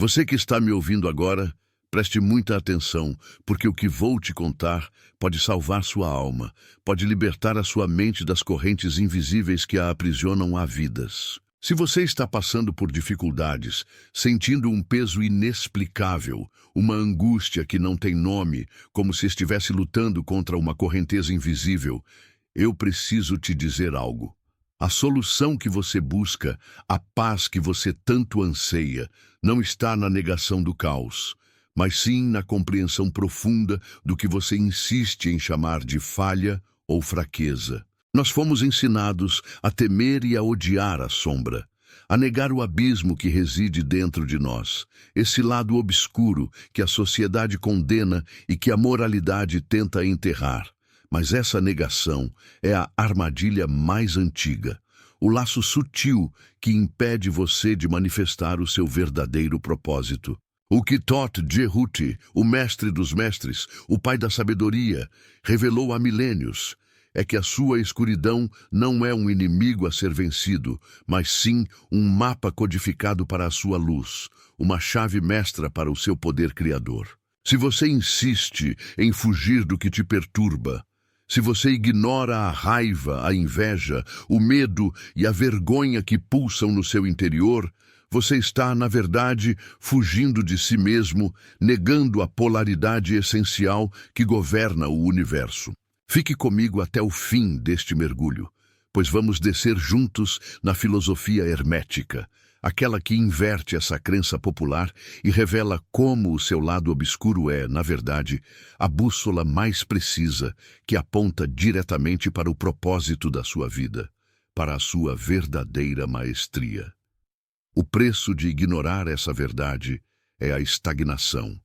Você que está me ouvindo agora, preste muita atenção, porque o que vou te contar pode salvar sua alma, pode libertar a sua mente das correntes invisíveis que a aprisionam há vidas. Se você está passando por dificuldades, sentindo um peso inexplicável, uma angústia que não tem nome, como se estivesse lutando contra uma correnteza invisível, eu preciso te dizer algo. A solução que você busca, a paz que você tanto anseia, não está na negação do caos, mas sim na compreensão profunda do que você insiste em chamar de falha ou fraqueza. Nós fomos ensinados a temer e a odiar a sombra, a negar o abismo que reside dentro de nós, esse lado obscuro que a sociedade condena e que a moralidade tenta enterrar. Mas essa negação é a armadilha mais antiga, o laço sutil que impede você de manifestar o seu verdadeiro propósito. O que Thoth Jerhuti, o mestre dos mestres, o pai da sabedoria, revelou há milênios, é que a sua escuridão não é um inimigo a ser vencido, mas sim um mapa codificado para a sua luz, uma chave mestra para o seu poder criador. Se você insiste em fugir do que te perturba, se você ignora a raiva, a inveja, o medo e a vergonha que pulsam no seu interior, você está, na verdade, fugindo de si mesmo, negando a polaridade essencial que governa o universo. Fique comigo até o fim deste mergulho, pois vamos descer juntos na filosofia hermética, aquela que inverte essa crença popular e revela como o seu lado obscuro é, na verdade, a bússola mais precisa que aponta diretamente para o propósito da sua vida, para a sua verdadeira maestria. O preço de ignorar essa verdade é a estagnação,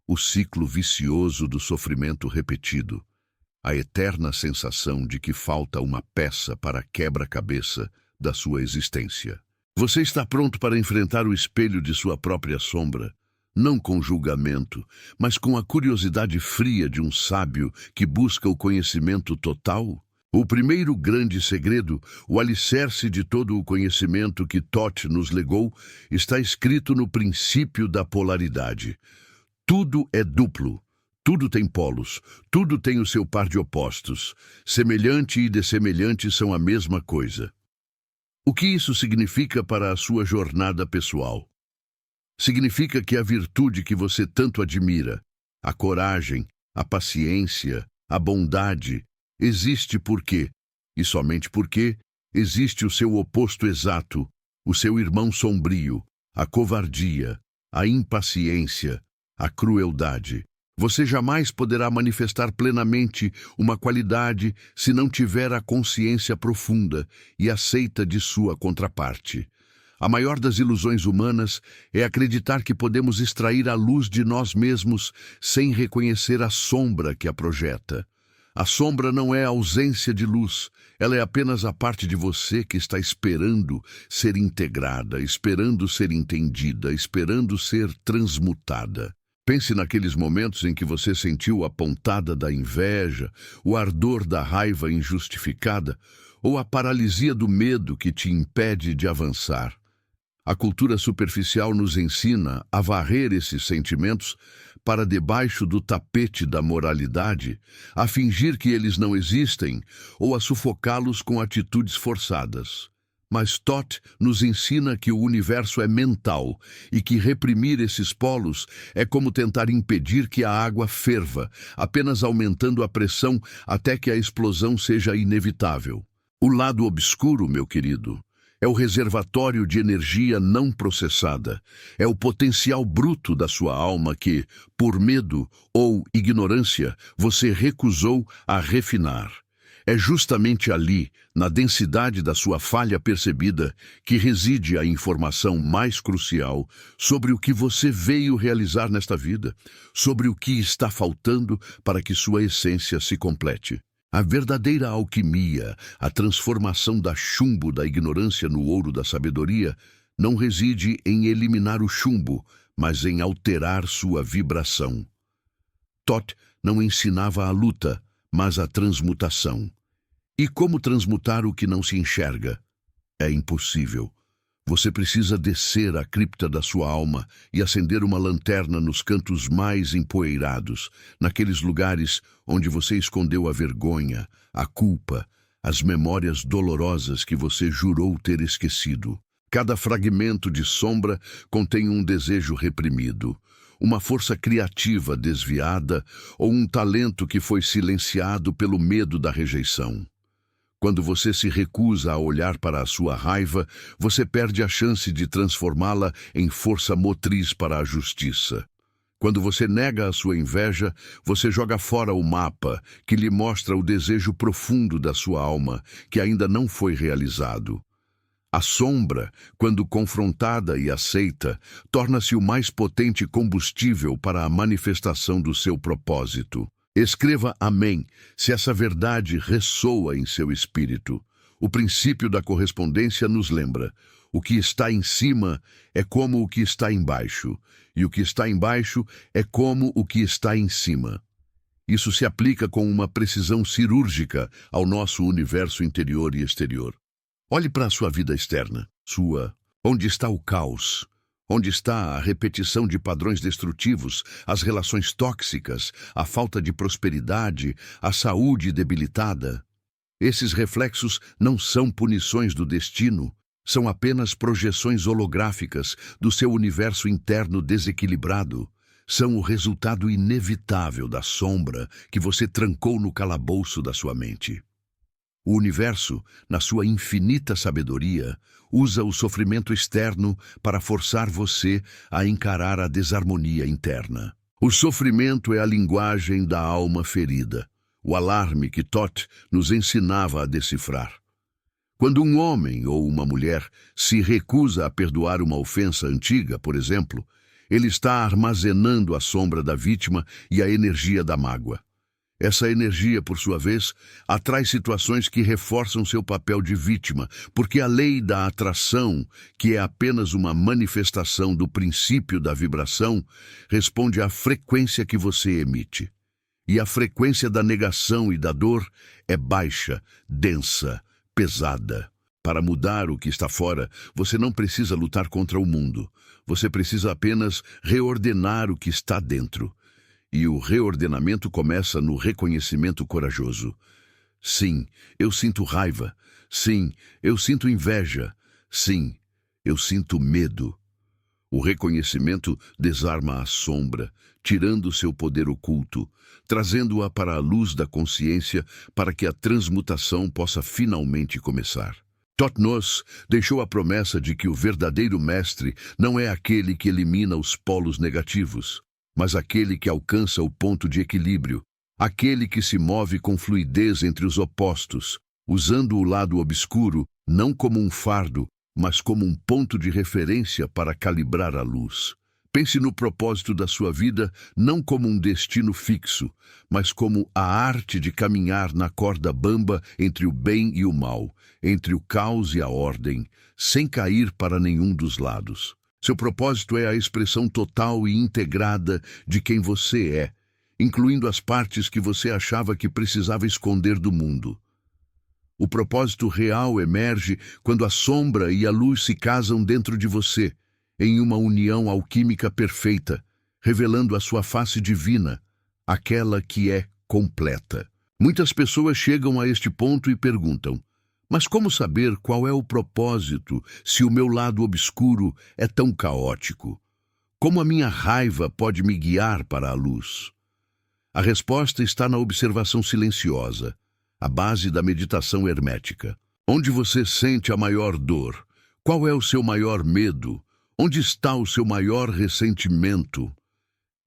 o ciclo vicioso do sofrimento repetido, a eterna sensação de que falta uma peça para a quebra-cabeça da sua existência. Você está pronto para enfrentar o espelho de sua própria sombra, não com julgamento, mas com a curiosidade fria de um sábio que busca o conhecimento total? O primeiro grande segredo, o alicerce de todo o conhecimento que Thoth nos legou, está escrito no princípio da polaridade. Tudo é duplo. Tudo tem polos, tudo tem o seu par de opostos. Semelhante e dessemelhante são a mesma coisa. O que isso significa para a sua jornada pessoal? Significa que a virtude que você tanto admira, a coragem, a paciência, a bondade, existe porque, e somente porque, existe o seu oposto exato, o seu irmão sombrio, a covardia, a impaciência, a crueldade. Você jamais poderá manifestar plenamente uma qualidade se não tiver a consciência profunda e aceita de sua contraparte. A maior das ilusões humanas é acreditar que podemos extrair a luz de nós mesmos sem reconhecer a sombra que a projeta. A sombra não é a ausência de luz, ela é apenas a parte de você que está esperando ser integrada, esperando ser entendida, esperando ser transmutada. Pense naqueles momentos em que você sentiu a pontada da inveja, o ardor da raiva injustificada ou a paralisia do medo que te impede de avançar. A cultura superficial nos ensina a varrer esses sentimentos para debaixo do tapete da moralidade, a fingir que eles não existem ou a sufocá-los com atitudes forçadas. Mas Thoth nos ensina que o universo é mental e que reprimir esses polos é como tentar impedir que a água ferva, apenas aumentando a pressão até que a explosão seja inevitável. O lado obscuro, meu querido, é o reservatório de energia não processada, é o potencial bruto da sua alma que, por medo ou ignorância, você recusou a refinar. É justamente ali, na densidade da sua falha percebida, que reside a informação mais crucial sobre o que você veio realizar nesta vida, sobre o que está faltando para que sua essência se complete. A verdadeira alquimia, a transformação da chumbo da ignorância no ouro da sabedoria, não reside em eliminar o chumbo, mas em alterar sua vibração. Thoth não ensinava a luta, mas a transmutação. E como transmutar o que não se enxerga? É impossível. Você precisa descer à cripta da sua alma e acender uma lanterna nos cantos mais empoeirados, naqueles lugares onde você escondeu a vergonha, a culpa, as memórias dolorosas que você jurou ter esquecido. Cada fragmento de sombra contém um desejo reprimido, uma força criativa desviada ou um talento que foi silenciado pelo medo da rejeição. Quando você se recusa a olhar para a sua raiva, você perde a chance de transformá-la em força motriz para a justiça. Quando você nega a sua inveja, você joga fora o mapa que lhe mostra o desejo profundo da sua alma, que ainda não foi realizado. A sombra, quando confrontada e aceita, torna-se o mais potente combustível para a manifestação do seu propósito. Escreva amém, se essa verdade ressoa em seu espírito. O princípio da correspondência nos lembra: o que está em cima é como o que está embaixo, e o que está embaixo é como o que está em cima. Isso se aplica com uma precisão cirúrgica ao nosso universo interior e exterior. Olhe para a sua vida externa, onde está o caos? Onde está a repetição de padrões destrutivos, as relações tóxicas, a falta de prosperidade, a saúde debilitada? Esses reflexos não são punições do destino, são apenas projeções holográficas do seu universo interno desequilibrado. São o resultado inevitável da sombra que você trancou no calabouço da sua mente. O universo, na sua infinita sabedoria, usa o sofrimento externo para forçar você a encarar a desarmonia interna. O sofrimento é a linguagem da alma ferida, o alarme que Thoth nos ensinava a decifrar. Quando um homem ou uma mulher se recusa a perdoar uma ofensa antiga, por exemplo, ele está armazenando a sombra da vítima e a energia da mágoa. Essa energia, por sua vez, atrai situações que reforçam seu papel de vítima, porque a lei da atração, que é apenas uma manifestação do princípio da vibração, responde à frequência que você emite. E a frequência da negação e da dor é baixa, densa, pesada. Para mudar o que está fora, você não precisa lutar contra o mundo. Você precisa apenas reordenar o que está dentro. E o reordenamento começa no reconhecimento corajoso. Sim, eu sinto raiva. Sim, eu sinto inveja. Sim, eu sinto medo. O reconhecimento desarma a sombra, tirando seu poder oculto, trazendo-a para a luz da consciência para que a transmutação possa finalmente começar. Thoth nos deixou a promessa de que o verdadeiro mestre não é aquele que elimina os polos negativos, mas aquele que alcança o ponto de equilíbrio, aquele que se move com fluidez entre os opostos, usando o lado obscuro não como um fardo, mas como um ponto de referência para calibrar a luz. Pense no propósito da sua vida não como um destino fixo, mas como a arte de caminhar na corda bamba entre o bem e o mal, entre o caos e a ordem, sem cair para nenhum dos lados. Seu propósito é a expressão total e integrada de quem você é, incluindo as partes que você achava que precisava esconder do mundo. O propósito real emerge quando a sombra e a luz se casam dentro de você, em uma união alquímica perfeita, revelando a sua face divina, aquela que é completa. Muitas pessoas chegam a este ponto e perguntam: mas como saber qual é o propósito se o meu lado obscuro é tão caótico? Como a minha raiva pode me guiar para a luz? A resposta está na observação silenciosa, a base da meditação hermética. Onde você sente a maior dor? Qual é o seu maior medo? Onde está o seu maior ressentimento?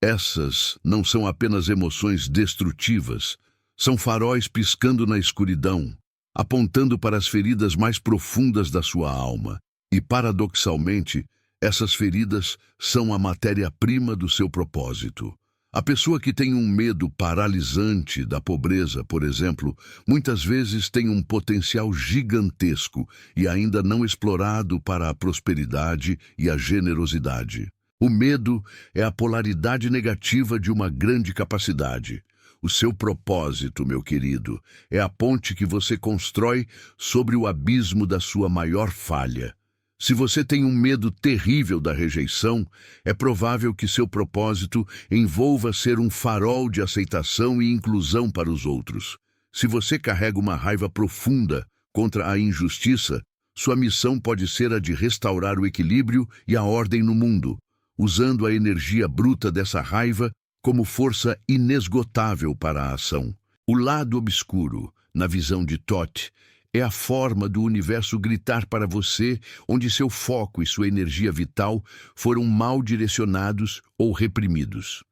Essas não são apenas emoções destrutivas, são faróis piscando na escuridão, apontando para as feridas mais profundas da sua alma. E, paradoxalmente, essas feridas são a matéria-prima do seu propósito. A pessoa que tem um medo paralisante da pobreza, por exemplo, muitas vezes tem um potencial gigantesco e ainda não explorado para a prosperidade e a generosidade. O medo é a polaridade negativa de uma grande capacidade. O seu propósito, meu querido, é a ponte que você constrói sobre o abismo da sua maior falha. Se você tem um medo terrível da rejeição, é provável que seu propósito envolva ser um farol de aceitação e inclusão para os outros. Se você carrega uma raiva profunda contra a injustiça, sua missão pode ser a de restaurar o equilíbrio e a ordem no mundo, usando a energia bruta dessa raiva como força inesgotável para a ação. O lado obscuro, na visão de Thoth, é a forma do universo gritar para você onde seu foco e sua energia vital foram mal direcionados ou reprimidos.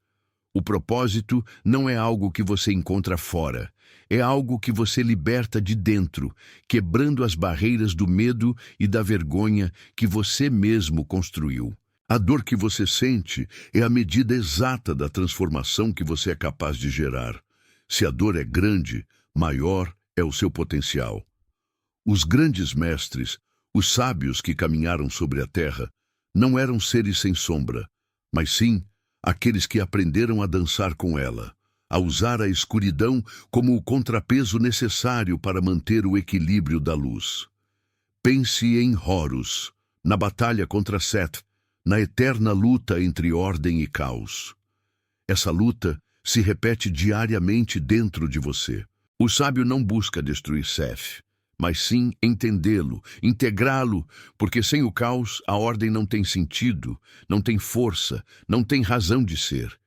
O propósito não é algo que você encontra fora, é algo que você liberta de dentro, quebrando as barreiras do medo e da vergonha que você mesmo construiu. A dor que você sente é a medida exata da transformação que você é capaz de gerar. Se a dor é grande, maior é o seu potencial. Os grandes mestres, os sábios que caminharam sobre a terra, não eram seres sem sombra, mas sim aqueles que aprenderam a dançar com ela, a usar a escuridão como o contrapeso necessário para manter o equilíbrio da luz. Pense em Horus, na batalha contra Seth, na eterna luta entre ordem e caos. Essa luta se repete diariamente dentro de você. O sábio não busca destruir Seth, mas sim entendê-lo, integrá-lo, porque sem o caos a ordem não tem sentido, não tem força, não tem razão de ser.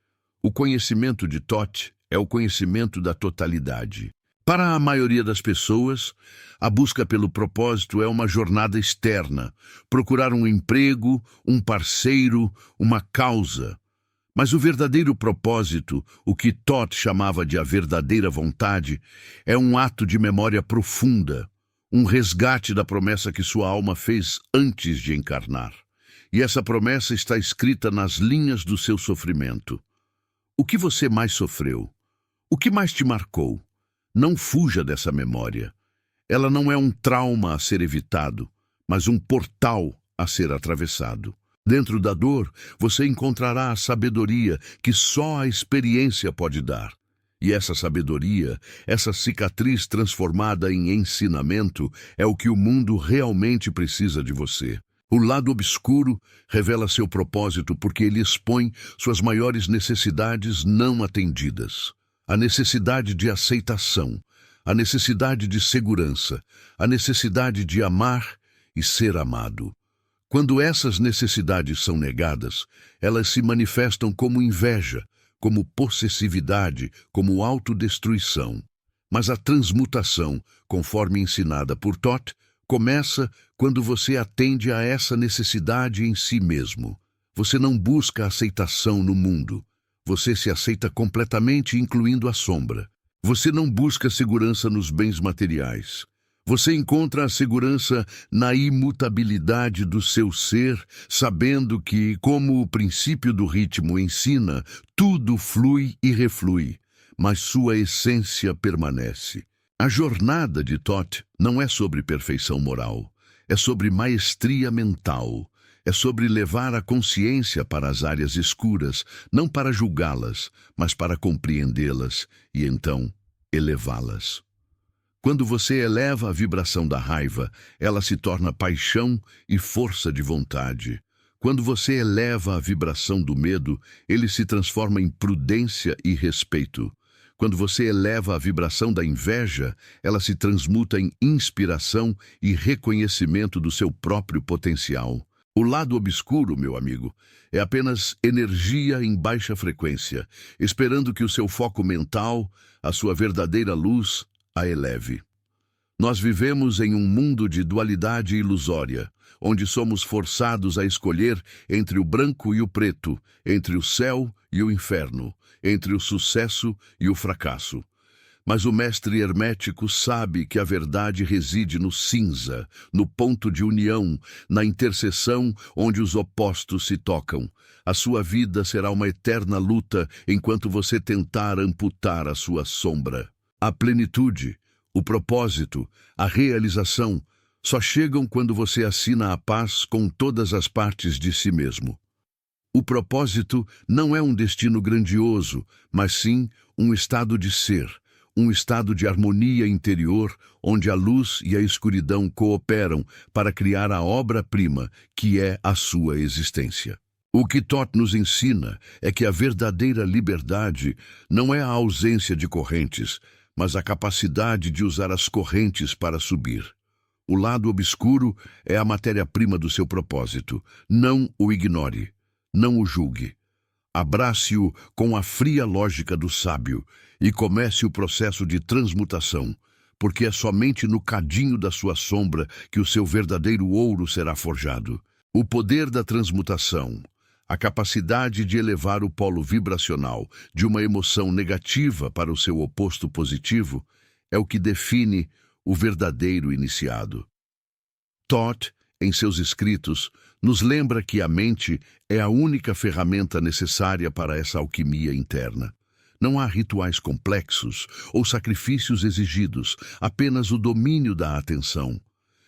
O conhecimento de Thoth é o conhecimento da totalidade. Para a maioria das pessoas, a busca pelo propósito é uma jornada externa, procurar um emprego, um parceiro, uma causa. Mas o verdadeiro propósito, o que Thoth chamava de a verdadeira vontade, é um ato de memória profunda, um resgate da promessa que sua alma fez antes de encarnar. E essa promessa está escrita nas linhas do seu sofrimento. O que você mais sofreu? O que mais te marcou? Não fuja dessa memória. Ela não é um trauma a ser evitado, mas um portal a ser atravessado. Dentro da dor, você encontrará a sabedoria que só a experiência pode dar. E essa sabedoria, essa cicatriz transformada em ensinamento, é o que o mundo realmente precisa de você. O lado obscuro revela seu propósito porque ele expõe suas maiores necessidades não atendidas. A necessidade de aceitação, a necessidade de segurança, a necessidade de amar e ser amado. Quando essas necessidades são negadas, elas se manifestam como inveja, como possessividade, como autodestruição. Mas a transmutação, conforme ensinada por Thoth, começa quando você atende a essa necessidade em si mesmo. Você não busca aceitação no mundo. Você se aceita completamente, incluindo a sombra. Você não busca segurança nos bens materiais. Você encontra a segurança na imutabilidade do seu ser, sabendo que, como o princípio do ritmo ensina, tudo flui e reflui, mas sua essência permanece. A jornada de Thoth não é sobre perfeição moral, é sobre maestria mental, é sobre levar a consciência para as áreas escuras, não para julgá-las, mas para compreendê-las e, então, elevá-las. Quando você eleva a vibração da raiva, ela se torna paixão e força de vontade. Quando você eleva a vibração do medo, ele se transforma em prudência e respeito. Quando você eleva a vibração da inveja, ela se transmuta em inspiração e reconhecimento do seu próprio potencial. O lado obscuro, meu amigo, é apenas energia em baixa frequência, esperando que o seu foco mental, a sua verdadeira luz, a eleve. Nós vivemos em um mundo de dualidade ilusória, onde somos forçados a escolher entre o branco e o preto, entre o céu e o inferno, entre o sucesso e o fracasso. Mas o mestre hermético sabe que a verdade reside no cinza, no ponto de união, na interseção onde os opostos se tocam. A sua vida será uma eterna luta enquanto você tentar amputar a sua sombra. A plenitude, o propósito, a realização só chegam quando você assina a paz com todas as partes de si mesmo. O propósito não é um destino grandioso, mas sim um estado de ser, um estado de harmonia interior onde a luz e a escuridão cooperam para criar a obra-prima que é a sua existência. O que Thoth nos ensina é que a verdadeira liberdade não é a ausência de correntes, mas a capacidade de usar as correntes para subir. O lado obscuro é a matéria-prima do seu propósito. Não o ignore, não o julgue. Abrace-o com a fria lógica do sábio e comece o processo de transmutação, porque é somente no cadinho da sua sombra que o seu verdadeiro ouro será forjado. O poder da transmutação, a capacidade de elevar o polo vibracional de uma emoção negativa para o seu oposto positivo, é o que define o verdadeiro iniciado. Thoth, em seus escritos, nos lembra que a mente é a única ferramenta necessária para essa alquimia interna. Não há rituais complexos ou sacrifícios exigidos, apenas o domínio da atenção.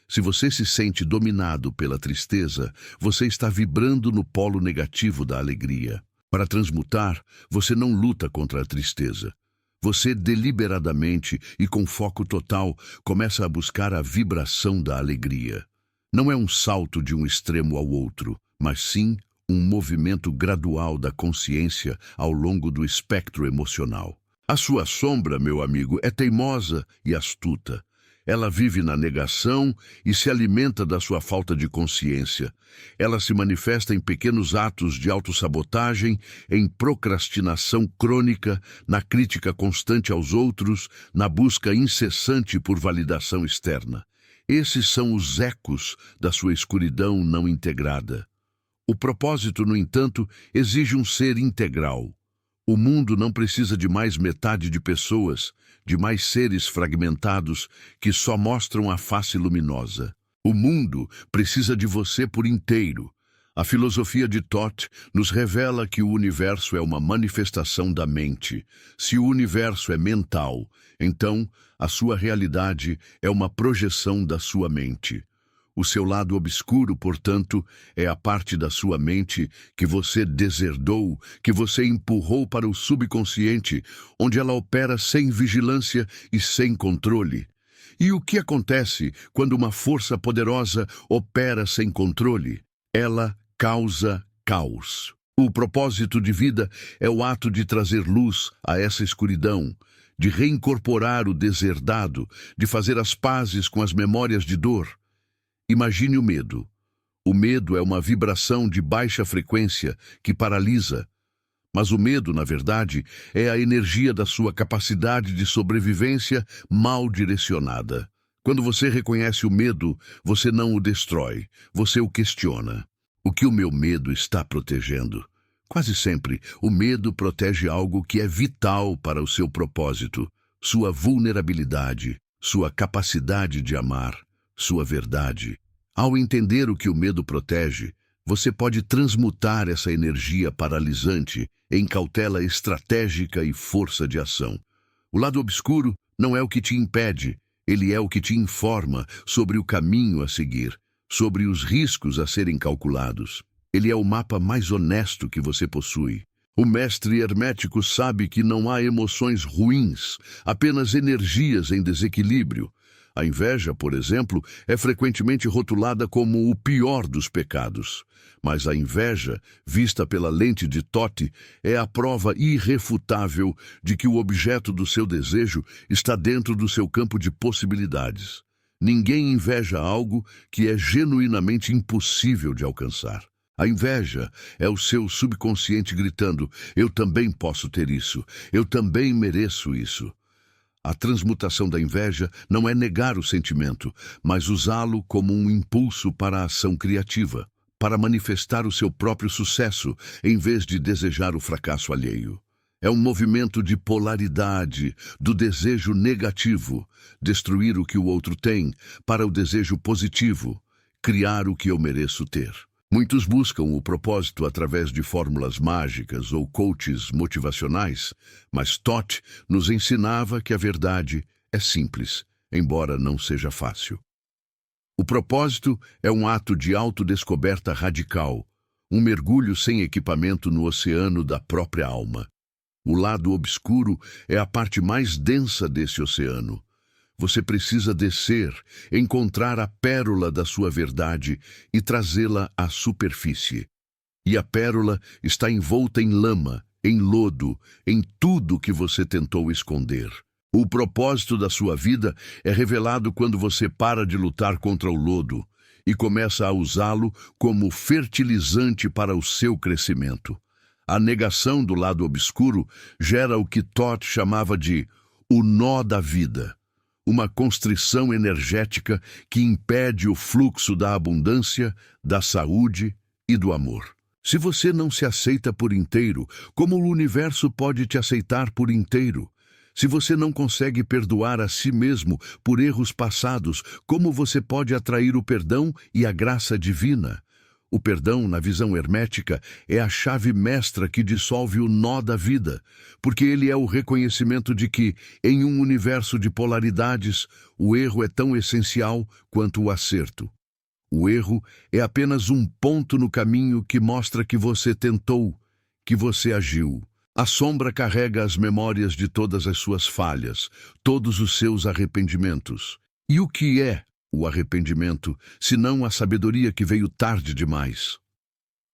Se você se sente dominado pela tristeza, você está vibrando no polo negativo da alegria. Para transmutar, você não luta contra a tristeza. Você deliberadamente e com foco total começa a buscar a vibração da alegria. Não é um salto de um extremo ao outro, mas sim um movimento gradual da consciência ao longo do espectro emocional. A sua sombra, meu amigo, é teimosa e astuta. Ela vive na negação e se alimenta da sua falta de consciência. Ela se manifesta em pequenos atos de autossabotagem, em procrastinação crônica, na crítica constante aos outros, na busca incessante por validação externa. Esses são os ecos da sua escuridão não integrada. O propósito, no entanto, exige um ser integral. O mundo não precisa de mais metade de pessoas, de mais seres fragmentados que só mostram a face luminosa. O mundo precisa de você por inteiro. A filosofia de Thoth nos revela que o universo é uma manifestação da mente. Se o universo é mental, então a sua realidade é uma projeção da sua mente. O seu lado obscuro, portanto, é a parte da sua mente que você deserdou, que você empurrou para o subconsciente, onde ela opera sem vigilância e sem controle. E o que acontece quando uma força poderosa opera sem controle? Ela causa caos. O propósito de vida é o ato de trazer luz a essa escuridão, de reincorporar o deserdado, de fazer as pazes com as memórias de dor. Imagine o medo. O medo é uma vibração de baixa frequência que paralisa. Mas o medo, na verdade, é a energia da sua capacidade de sobrevivência mal direcionada. Quando você reconhece o medo, você não o destrói, você o questiona. O que o meu medo está protegendo? Quase sempre, o medo protege algo que é vital para o seu propósito, sua vulnerabilidade, sua capacidade de amar, sua verdade. Ao entender o que o medo protege, você pode transmutar essa energia paralisante em cautela estratégica e força de ação. O lado obscuro não é o que te impede, ele é o que te informa sobre o caminho a seguir, sobre os riscos a serem calculados. Ele é o mapa mais honesto que você possui. O mestre hermético sabe que não há emoções ruins, apenas energias em desequilíbrio. A inveja, por exemplo, é frequentemente rotulada como o pior dos pecados. Mas a inveja, vista pela lente de Thoth, é a prova irrefutável de que o objeto do seu desejo está dentro do seu campo de possibilidades. Ninguém inveja algo que é genuinamente impossível de alcançar. A inveja é o seu subconsciente gritando: eu também posso ter isso, eu também mereço isso. A transmutação da inveja não é negar o sentimento, mas usá-lo como um impulso para a ação criativa, para manifestar o seu próprio sucesso, em vez de desejar o fracasso alheio. É um movimento de polaridade, do desejo negativo, destruir o que o outro tem, para o desejo positivo, criar o que eu mereço ter. Muitos buscam o propósito através de fórmulas mágicas ou coaches motivacionais, mas Thoth nos ensinava que a verdade é simples, embora não seja fácil. O propósito é um ato de autodescoberta radical, um mergulho sem equipamento no oceano da própria alma. O lado obscuro é a parte mais densa desse oceano. Você precisa descer, encontrar a pérola da sua verdade e trazê-la à superfície. E a pérola está envolta em lama, em lodo, em tudo que você tentou esconder. O propósito da sua vida é revelado quando você para de lutar contra o lodo e começa a usá-lo como fertilizante para o seu crescimento. A negação do lado obscuro gera o que Todd chamava de o nó da vida, uma constrição energética que impede o fluxo da abundância, da saúde e do amor. Se você não se aceita por inteiro, como o universo pode te aceitar por inteiro? Se você não consegue perdoar a si mesmo por erros passados, como você pode atrair o perdão e a graça divina? O perdão, na visão hermética, é a chave mestra que dissolve o nó da vida, porque ele é o reconhecimento de que, em um universo de polaridades, o erro é tão essencial quanto o acerto. O erro é apenas um ponto no caminho que mostra que você tentou, que você agiu. A sombra carrega as memórias de todas as suas falhas, todos os seus arrependimentos. E o que é o arrependimento, senão a sabedoria que veio tarde demais?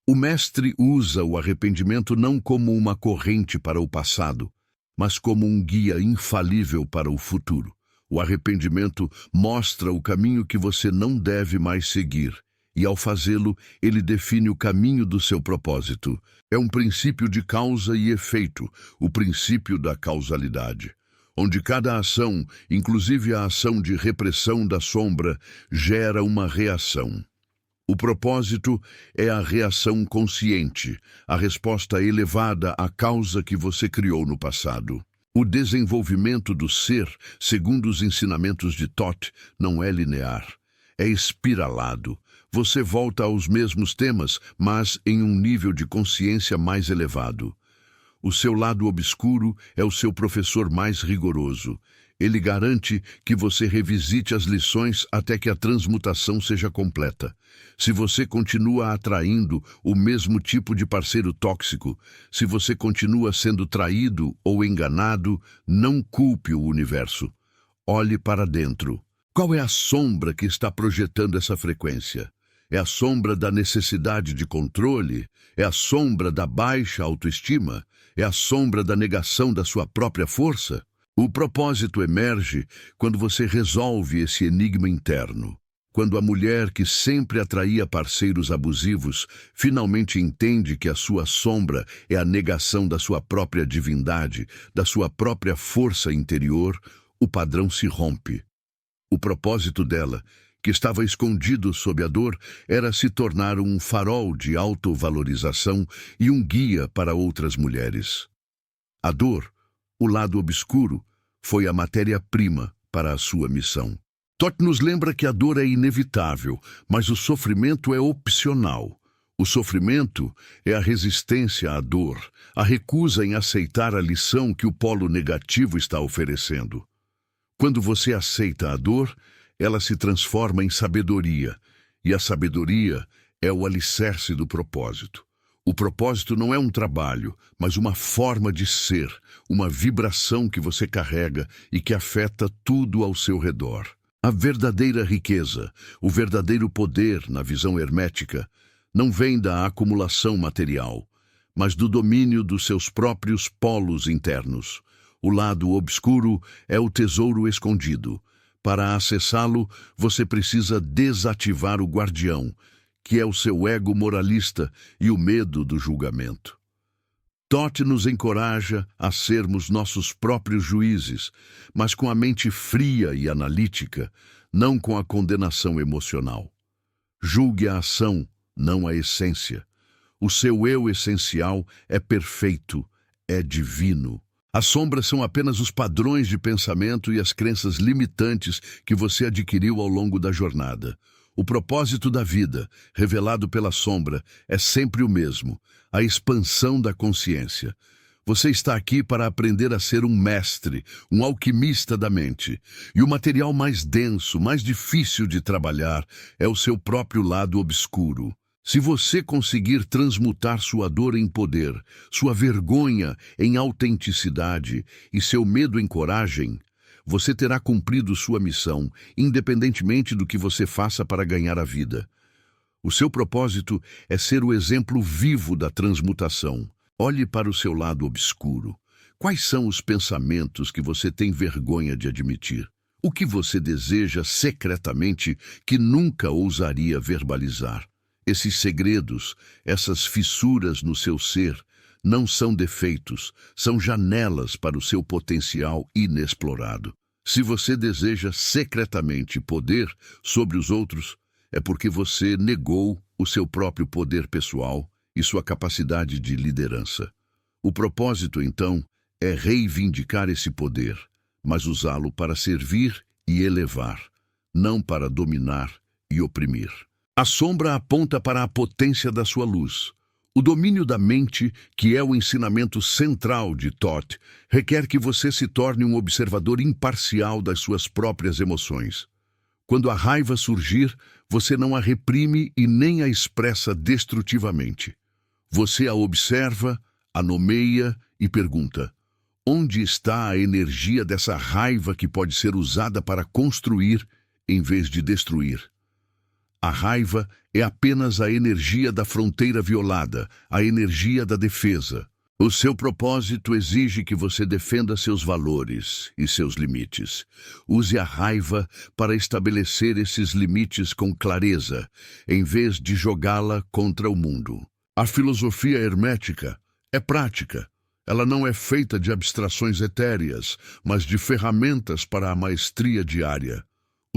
O mestre usa o arrependimento não como uma corrente para o passado, mas como um guia infalível para o futuro. O arrependimento mostra o caminho que você não deve mais seguir, e ao fazê-lo, ele define o caminho do seu propósito. É um princípio de causa e efeito, o princípio da causalidade, onde cada ação, inclusive a ação de repressão da sombra, gera uma reação. O propósito é a reação consciente, a resposta elevada à causa que você criou no passado. O desenvolvimento do ser, segundo os ensinamentos de Todd, não é linear, é espiralado. Você volta aos mesmos temas, mas em um nível de consciência mais elevado. O seu lado obscuro é o seu professor mais rigoroso. Ele garante que você revisite as lições até que a transmutação seja completa. Se você continua atraindo o mesmo tipo de parceiro tóxico, se você continua sendo traído ou enganado, não culpe o universo. Olhe para dentro. Qual é a sombra que está projetando essa frequência? É a sombra da necessidade de controle? É a sombra da baixa autoestima? É a sombra da negação da sua própria força? O propósito emerge quando você resolve esse enigma interno. Quando a mulher que sempre atraía parceiros abusivos finalmente entende que a sua sombra é a negação da sua própria divindade, da sua própria força interior, o padrão se rompe. O propósito dela, que estava escondido sob a dor, era se tornar um farol de autovalorização e um guia para outras mulheres. A dor, o lado obscuro, foi a matéria-prima para a sua missão. Todd nos lembra que a dor é inevitável, mas o sofrimento é opcional. O sofrimento é a resistência à dor, a recusa em aceitar a lição que o polo negativo está oferecendo. Quando você aceita a dor, ela se transforma em sabedoria, e a sabedoria é o alicerce do propósito. O propósito não é um trabalho, mas uma forma de ser, uma vibração que você carrega e que afeta tudo ao seu redor. A verdadeira riqueza, o verdadeiro poder, na visão hermética, não vem da acumulação material, mas do domínio dos seus próprios polos internos. O lado obscuro é o tesouro escondido. Para acessá-lo, você precisa desativar o guardião, que é o seu ego moralista e o medo do julgamento. Todd nos encoraja a sermos nossos próprios juízes, mas com a mente fria e analítica, não com a condenação emocional. Julgue a ação, não a essência. O seu eu essencial é perfeito, é divino. As sombras são apenas os padrões de pensamento e as crenças limitantes que você adquiriu ao longo da jornada. O propósito da vida, revelado pela sombra, é sempre o mesmo, a expansão da consciência. Você está aqui para aprender a ser um mestre, um alquimista da mente. E o material mais denso, mais difícil de trabalhar, é o seu próprio lado obscuro. Se você conseguir transmutar sua dor em poder, sua vergonha em autenticidade e seu medo em coragem, você terá cumprido sua missão, independentemente do que você faça para ganhar a vida. O seu propósito é ser o exemplo vivo da transmutação. Olhe para o seu lado obscuro. Quais são os pensamentos que você tem vergonha de admitir? O que você deseja secretamente que nunca ousaria verbalizar? Esses segredos, essas fissuras no seu ser, não são defeitos, são janelas para o seu potencial inexplorado. Se você deseja secretamente poder sobre os outros, é porque você negou o seu próprio poder pessoal e sua capacidade de liderança. O propósito, então, é reivindicar esse poder, mas usá-lo para servir e elevar, não para dominar e oprimir. A sombra aponta para a potência da sua luz. O domínio da mente, que é o ensinamento central de Thoth, requer que você se torne um observador imparcial das suas próprias emoções. Quando a raiva surgir, você não a reprime e nem a expressa destrutivamente. Você a observa, a nomeia e pergunta: onde está a energia dessa raiva que pode ser usada para construir em vez de destruir? A raiva é apenas a energia da fronteira violada, a energia da defesa. O seu propósito exige que você defenda seus valores e seus limites. Use a raiva para estabelecer esses limites com clareza, em vez de jogá-la contra o mundo. A filosofia hermética é prática. Ela não é feita de abstrações etéreas, mas de ferramentas para a maestria diária.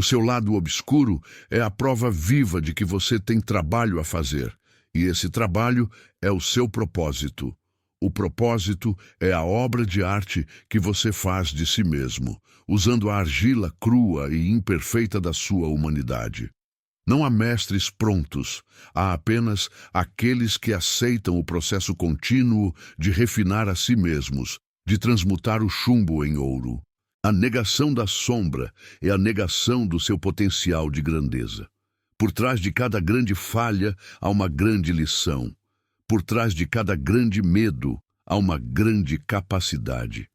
O seu lado obscuro é a prova viva de que você tem trabalho a fazer, e esse trabalho é o seu propósito. O propósito é a obra de arte que você faz de si mesmo, usando a argila crua e imperfeita da sua humanidade. Não há mestres prontos, há apenas aqueles que aceitam o processo contínuo de refinar a si mesmos, de transmutar o chumbo em ouro. A negação da sombra é a negação do seu potencial de grandeza. Por trás de cada grande falha há uma grande lição. Por trás de cada grande medo há uma grande capacidade.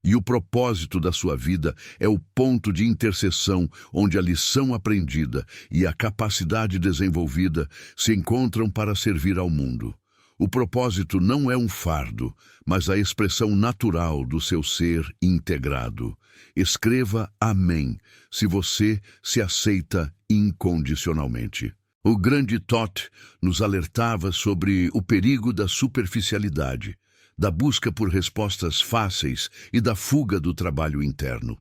E o propósito da sua vida é o ponto de interseção onde a lição aprendida e a capacidade desenvolvida se encontram para servir ao mundo. O propósito não é um fardo, mas a expressão natural do seu ser integrado. Escreva Amém, se você se aceita incondicionalmente. O grande Thoth nos alertava sobre o perigo da superficialidade, da busca por respostas fáceis e da fuga do trabalho interno.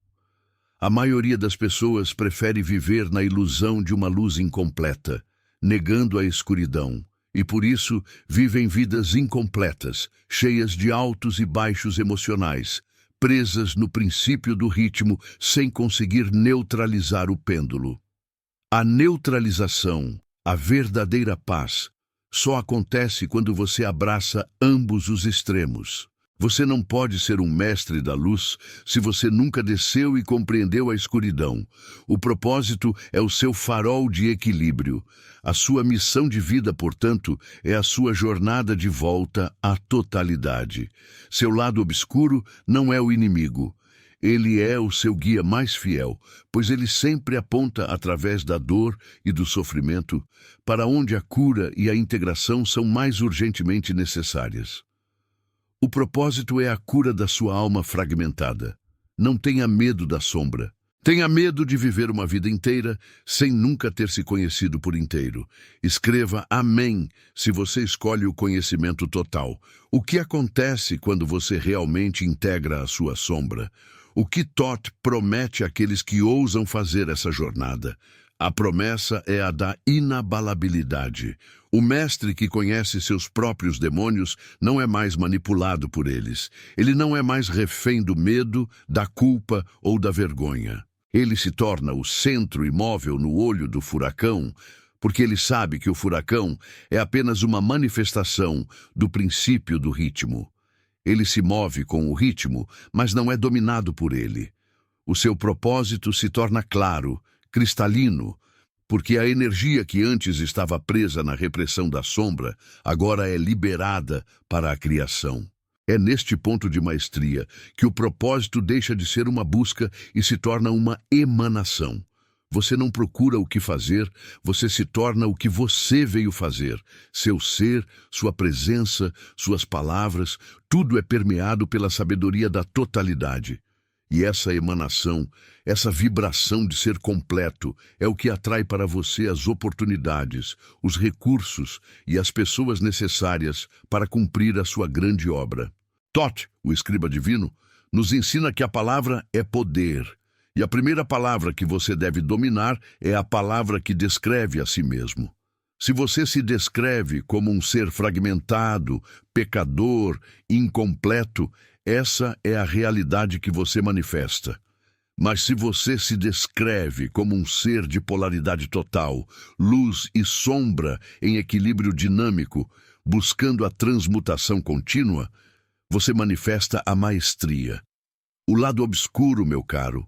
A maioria das pessoas prefere viver na ilusão de uma luz incompleta, negando a escuridão, e por isso vivem vidas incompletas, cheias de altos e baixos emocionais, presas no princípio do ritmo sem conseguir neutralizar o pêndulo. A neutralização, a verdadeira paz, só acontece quando você abraça ambos os extremos. Você não pode ser um mestre da luz se você nunca desceu e compreendeu a escuridão. O propósito é o seu farol de equilíbrio. A sua missão de vida, portanto, é a sua jornada de volta à totalidade. Seu lado obscuro não é o inimigo. Ele é o seu guia mais fiel, pois ele sempre aponta através da dor e do sofrimento para onde a cura e a integração são mais urgentemente necessárias. O propósito é a cura da sua alma fragmentada. Não tenha medo da sombra. Tenha medo de viver uma vida inteira sem nunca ter se conhecido por inteiro. Escreva Amém se você escolhe o conhecimento total. O que acontece quando você realmente integra a sua sombra? O que Thoth promete àqueles que ousam fazer essa jornada? A promessa é a da inabalabilidade. O mestre que conhece seus próprios demônios não é mais manipulado por eles. Ele não é mais refém do medo, da culpa ou da vergonha. Ele se torna o centro imóvel no olho do furacão, porque ele sabe que o furacão é apenas uma manifestação do princípio do ritmo. Ele se move com o ritmo, mas não é dominado por ele. O seu propósito se torna claro, cristalino, porque a energia que antes estava presa na repressão da sombra, agora é liberada para a criação. É neste ponto de maestria que o propósito deixa de ser uma busca e se torna uma emanação. Você não procura o que fazer, você se torna o que você veio fazer. Seu ser, sua presença, suas palavras, tudo é permeado pela sabedoria da totalidade. E essa emanação, essa vibração de ser completo, é o que atrai para você as oportunidades, os recursos e as pessoas necessárias para cumprir a sua grande obra. Thoth, o escriba divino, nos ensina que a palavra é poder. E a primeira palavra que você deve dominar é a palavra que descreve a si mesmo. Se você se descreve como um ser fragmentado, pecador, incompleto, essa é a realidade que você manifesta. Mas se você se descreve como um ser de polaridade total, luz e sombra em equilíbrio dinâmico, buscando a transmutação contínua, você manifesta a maestria. O lado obscuro, meu caro,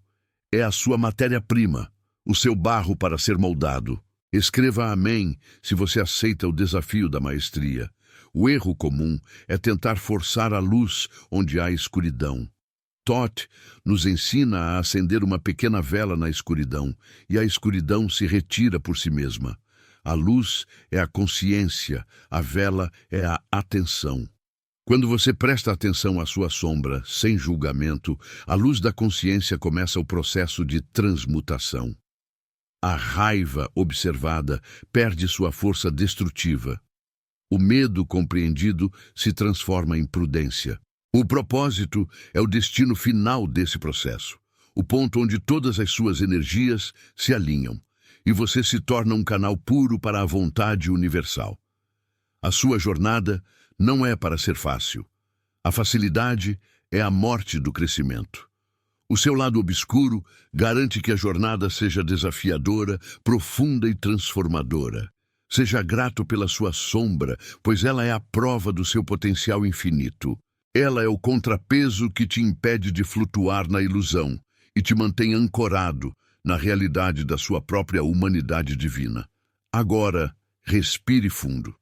é a sua matéria-prima, o seu barro para ser moldado. Escreva amém se você aceita o desafio da maestria. O erro comum é tentar forçar a luz onde há escuridão. Thoth nos ensina a acender uma pequena vela na escuridão, e a escuridão se retira por si mesma. A luz é a consciência, a vela é a atenção. Quando você presta atenção à sua sombra, sem julgamento, a luz da consciência começa o processo de transmutação. A raiva observada perde sua força destrutiva. O medo compreendido se transforma em prudência. O propósito é o destino final desse processo, o ponto onde todas as suas energias se alinham, e você se torna um canal puro para a vontade universal. A sua jornada não é para ser fácil. A facilidade é a morte do crescimento. O seu lado obscuro garante que a jornada seja desafiadora, profunda e transformadora. Seja grato pela sua sombra, pois ela é a prova do seu potencial infinito. Ela é o contrapeso que te impede de flutuar na ilusão e te mantém ancorado na realidade da sua própria humanidade divina. Agora, respire fundo.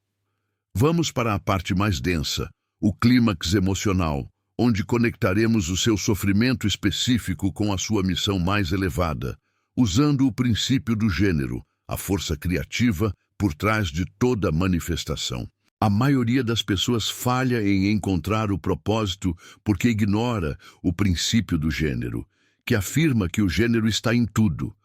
Vamos para a parte mais densa, o clímax emocional, onde conectaremos o seu sofrimento específico com a sua missão mais elevada, usando o princípio do gênero, a força criativa por trás de toda manifestação. A maioria das pessoas falha em encontrar o propósito porque ignora o princípio do gênero, que afirma que o gênero está em tudo.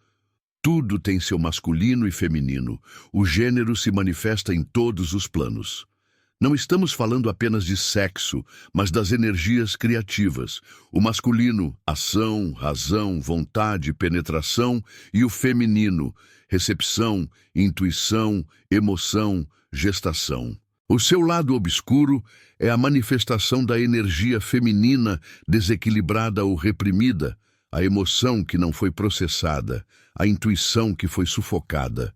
Tudo tem seu masculino e feminino. O gênero se manifesta em todos os planos. Não estamos falando apenas de sexo, mas das energias criativas. O masculino, ação, razão, vontade, penetração, e o feminino, recepção, intuição, emoção, gestação. O seu lado obscuro é a manifestação da energia feminina desequilibrada ou reprimida, a emoção que não foi processada, a intuição que foi sufocada.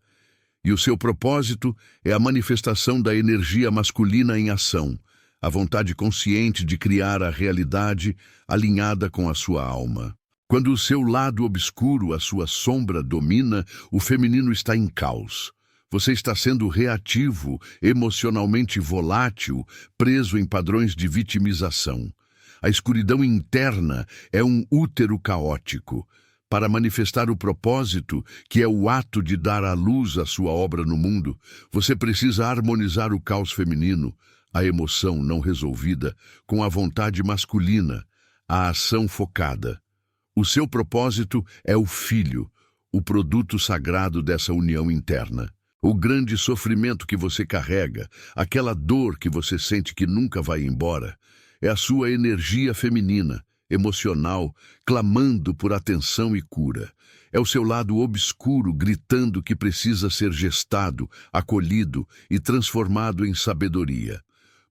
E o seu propósito é a manifestação da energia masculina em ação, a vontade consciente de criar a realidade alinhada com a sua alma. Quando o seu lado obscuro, a sua sombra, domina, o feminino está em caos. Você está sendo reativo, emocionalmente volátil, preso em padrões de vitimização. A escuridão interna é um útero caótico. Para manifestar o propósito, que é o ato de dar à luz a sua obra no mundo, você precisa harmonizar o caos feminino, a emoção não resolvida, com a vontade masculina, a ação focada. O seu propósito é o filho, o produto sagrado dessa união interna. O grande sofrimento que você carrega, aquela dor que você sente que nunca vai embora, é a sua energia feminina, emocional, clamando por atenção e cura. É o seu lado obscuro gritando que precisa ser gestado, acolhido e transformado em sabedoria.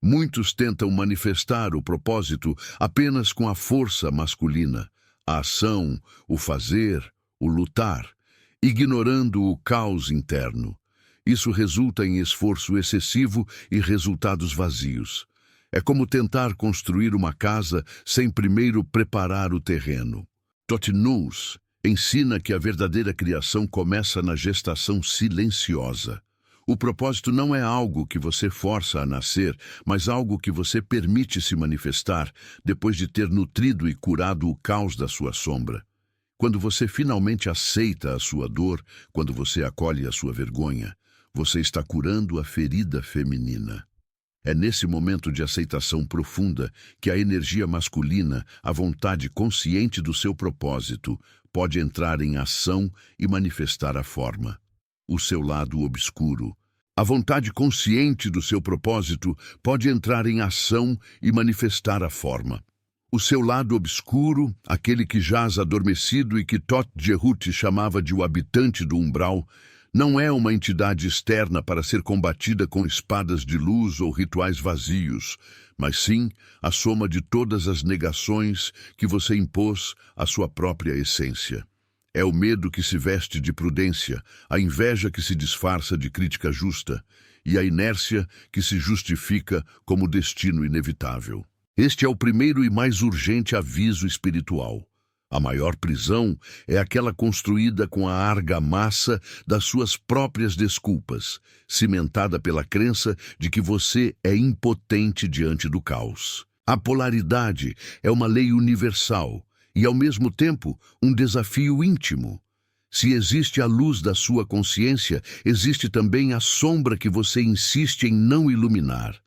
Muitos tentam manifestar o propósito apenas com a força masculina, a ação, o fazer, o lutar, ignorando o caos interno. Isso resulta em esforço excessivo e resultados vazios. É como tentar construir uma casa sem primeiro preparar o terreno. Thoth Nous Ensina que a verdadeira criação começa na gestação silenciosa. O propósito não é algo que você força a nascer, mas algo que você permite se manifestar depois de ter nutrido e curado o caos da sua sombra. Quando você finalmente aceita a sua dor, quando você acolhe a sua vergonha, você está curando a ferida feminina. É nesse momento de aceitação profunda que a energia masculina, a vontade consciente do seu propósito, pode entrar em ação e manifestar a forma. O seu lado obscuro. A vontade consciente do seu propósito pode entrar em ação e manifestar a forma. O seu lado obscuro, aquele que jaz adormecido e que Thoth Jerut chamava de o habitante do umbral, não é uma entidade externa para ser combatida com espadas de luz ou rituais vazios, mas sim a soma de todas as negações que você impôs à sua própria essência. É o medo que se veste de prudência, a inveja que se disfarça de crítica justa e a inércia que se justifica como destino inevitável. Este é o primeiro e mais urgente aviso espiritual. A maior prisão é aquela construída com a argamassa das suas próprias desculpas, cimentada pela crença de que você é impotente diante do caos. A polaridade é uma lei universal e, ao mesmo tempo, um desafio íntimo. Se existe a luz da sua consciência, existe também a sombra que você insiste em não iluminar.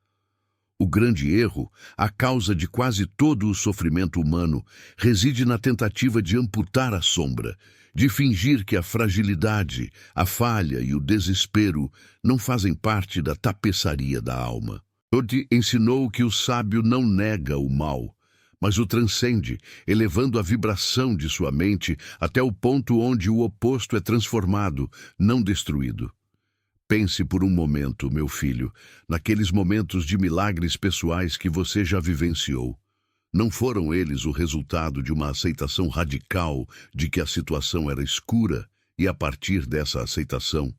O grande erro, a causa de quase todo o sofrimento humano, reside na tentativa de amputar a sombra, de fingir que a fragilidade, a falha e o desespero não fazem parte da tapeçaria da alma. Thoth ensinou que o sábio não nega o mal, mas o transcende, elevando a vibração de sua mente até o ponto onde o oposto é transformado, não destruído. Pense por um momento, meu filho, naqueles momentos de milagres pessoais que você já vivenciou. Não foram eles o resultado de uma aceitação radical de que a situação era escura e, a partir dessa aceitação,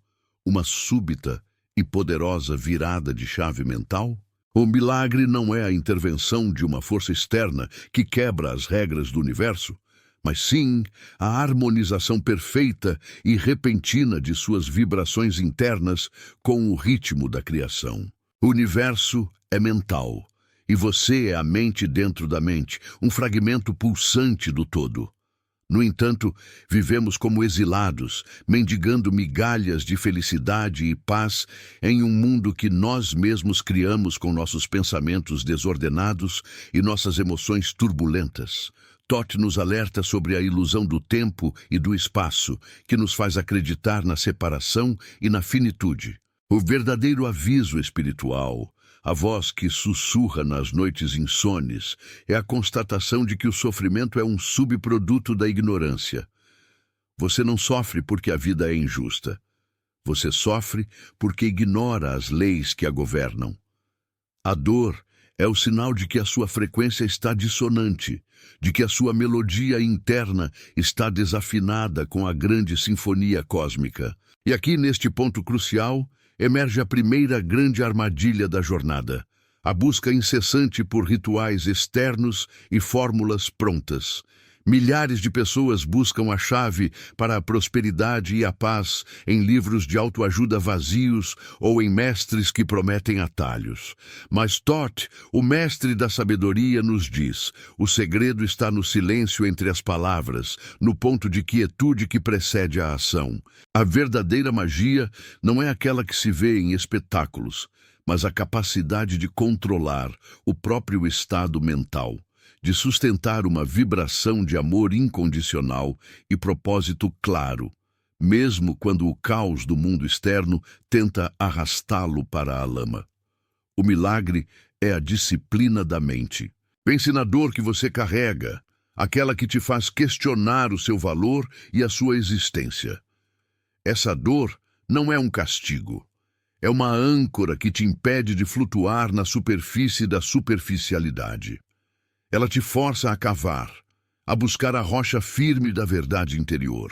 uma súbita e poderosa virada de chave mental? O milagre não é a intervenção de uma força externa que quebra as regras do universo, mas sim a harmonização perfeita e repentina de suas vibrações internas com o ritmo da criação. O universo é mental, e você é a mente dentro da mente, um fragmento pulsante do todo. No entanto, vivemos como exilados, mendigando migalhas de felicidade e paz em um mundo que nós mesmos criamos com nossos pensamentos desordenados e nossas emoções turbulentas. Thoth nos alerta sobre a ilusão do tempo e do espaço, que nos faz acreditar na separação e na finitude. O verdadeiro aviso espiritual, a voz que sussurra nas noites insones, é a constatação de que o sofrimento é um subproduto da ignorância. Você não sofre porque a vida é injusta. Você sofre porque ignora as leis que a governam. A dor é o sinal de que a sua frequência está dissonante, de que a sua melodia interna está desafinada com a grande sinfonia cósmica. E aqui, neste ponto crucial, emerge a primeira grande armadilha da jornada, a busca incessante por rituais externos e fórmulas prontas. Milhares de pessoas buscam a chave para a prosperidade e a paz em livros de autoajuda vazios ou em mestres que prometem atalhos. Mas Thoth, o mestre da sabedoria, nos diz: o segredo está no silêncio entre as palavras, no ponto de quietude que precede a ação. A verdadeira magia não é aquela que se vê em espetáculos, mas a capacidade de controlar o próprio estado mental, de sustentar uma vibração de amor incondicional e propósito claro, mesmo quando o caos do mundo externo tenta arrastá-lo para a lama. O milagre é a disciplina da mente. Pense na dor que você carrega, aquela que te faz questionar o seu valor e a sua existência. Essa dor não é um castigo. É uma âncora que te impede de flutuar na superfície da superficialidade. Ela te força a cavar, a buscar a rocha firme da verdade interior.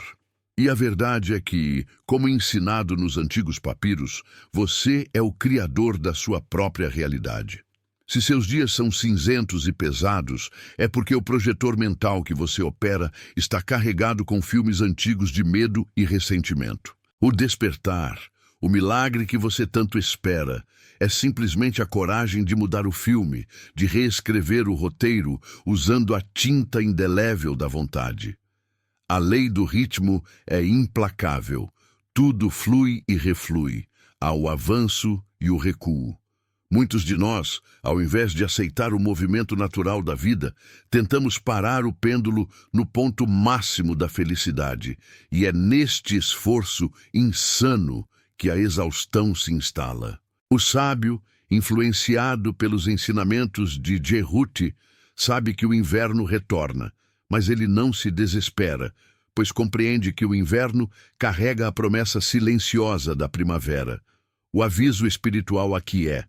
E a verdade é que, como ensinado nos antigos papiros, você é o criador da sua própria realidade. Se seus dias são cinzentos e pesados, é porque o projetor mental que você opera está carregado com filmes antigos de medo e ressentimento. O despertar, o milagre que você tanto espera, é simplesmente a coragem de mudar o filme, de reescrever o roteiro usando a tinta indelével da vontade. A lei do ritmo é implacável. Tudo flui e reflui. Há o avanço e o recuo. Muitos de nós, ao invés de aceitar o movimento natural da vida, tentamos parar o pêndulo no ponto máximo da felicidade. E é neste esforço insano que a exaustão se instala. O sábio, influenciado pelos ensinamentos de Jehuti, sabe que o inverno retorna, mas ele não se desespera, pois compreende que o inverno carrega a promessa silenciosa da primavera. O aviso espiritual aqui é: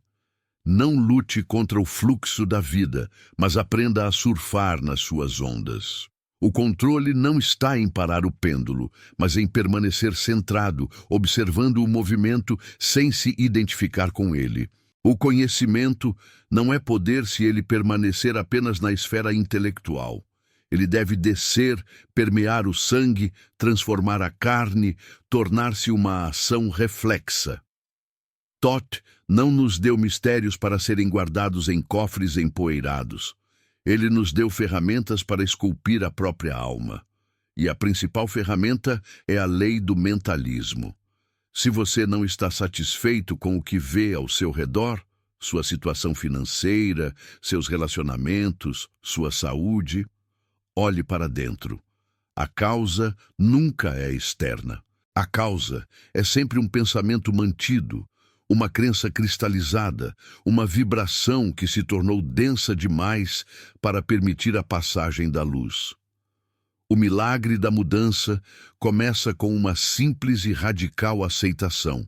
não lute contra o fluxo da vida, mas aprenda a surfar nas suas ondas. O controle não está em parar o pêndulo, mas em permanecer centrado, observando o movimento sem se identificar com ele. O conhecimento não é poder se ele permanecer apenas na esfera intelectual. Ele deve descer, permear o sangue, transformar a carne, tornar-se uma ação reflexa. Thoth não nos deu mistérios para serem guardados em cofres empoeirados. Ele nos deu ferramentas para esculpir a própria alma. E a principal ferramenta é a lei do mentalismo. Se você não está satisfeito com o que vê ao seu redor, sua situação financeira, seus relacionamentos, sua saúde, olhe para dentro. A causa nunca é externa. A causa é sempre um pensamento mantido, uma crença cristalizada, uma vibração que se tornou densa demais para permitir a passagem da luz. O milagre da mudança começa com uma simples e radical aceitação.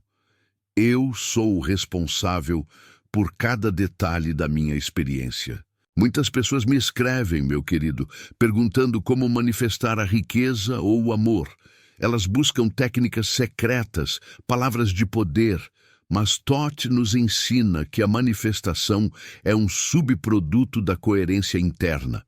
Eu sou o responsável por cada detalhe da minha experiência. Muitas pessoas me escrevem, meu querido, perguntando como manifestar a riqueza ou o amor. Elas buscam técnicas secretas, palavras de poder, mas Thoth nos ensina que a manifestação é um subproduto da coerência interna.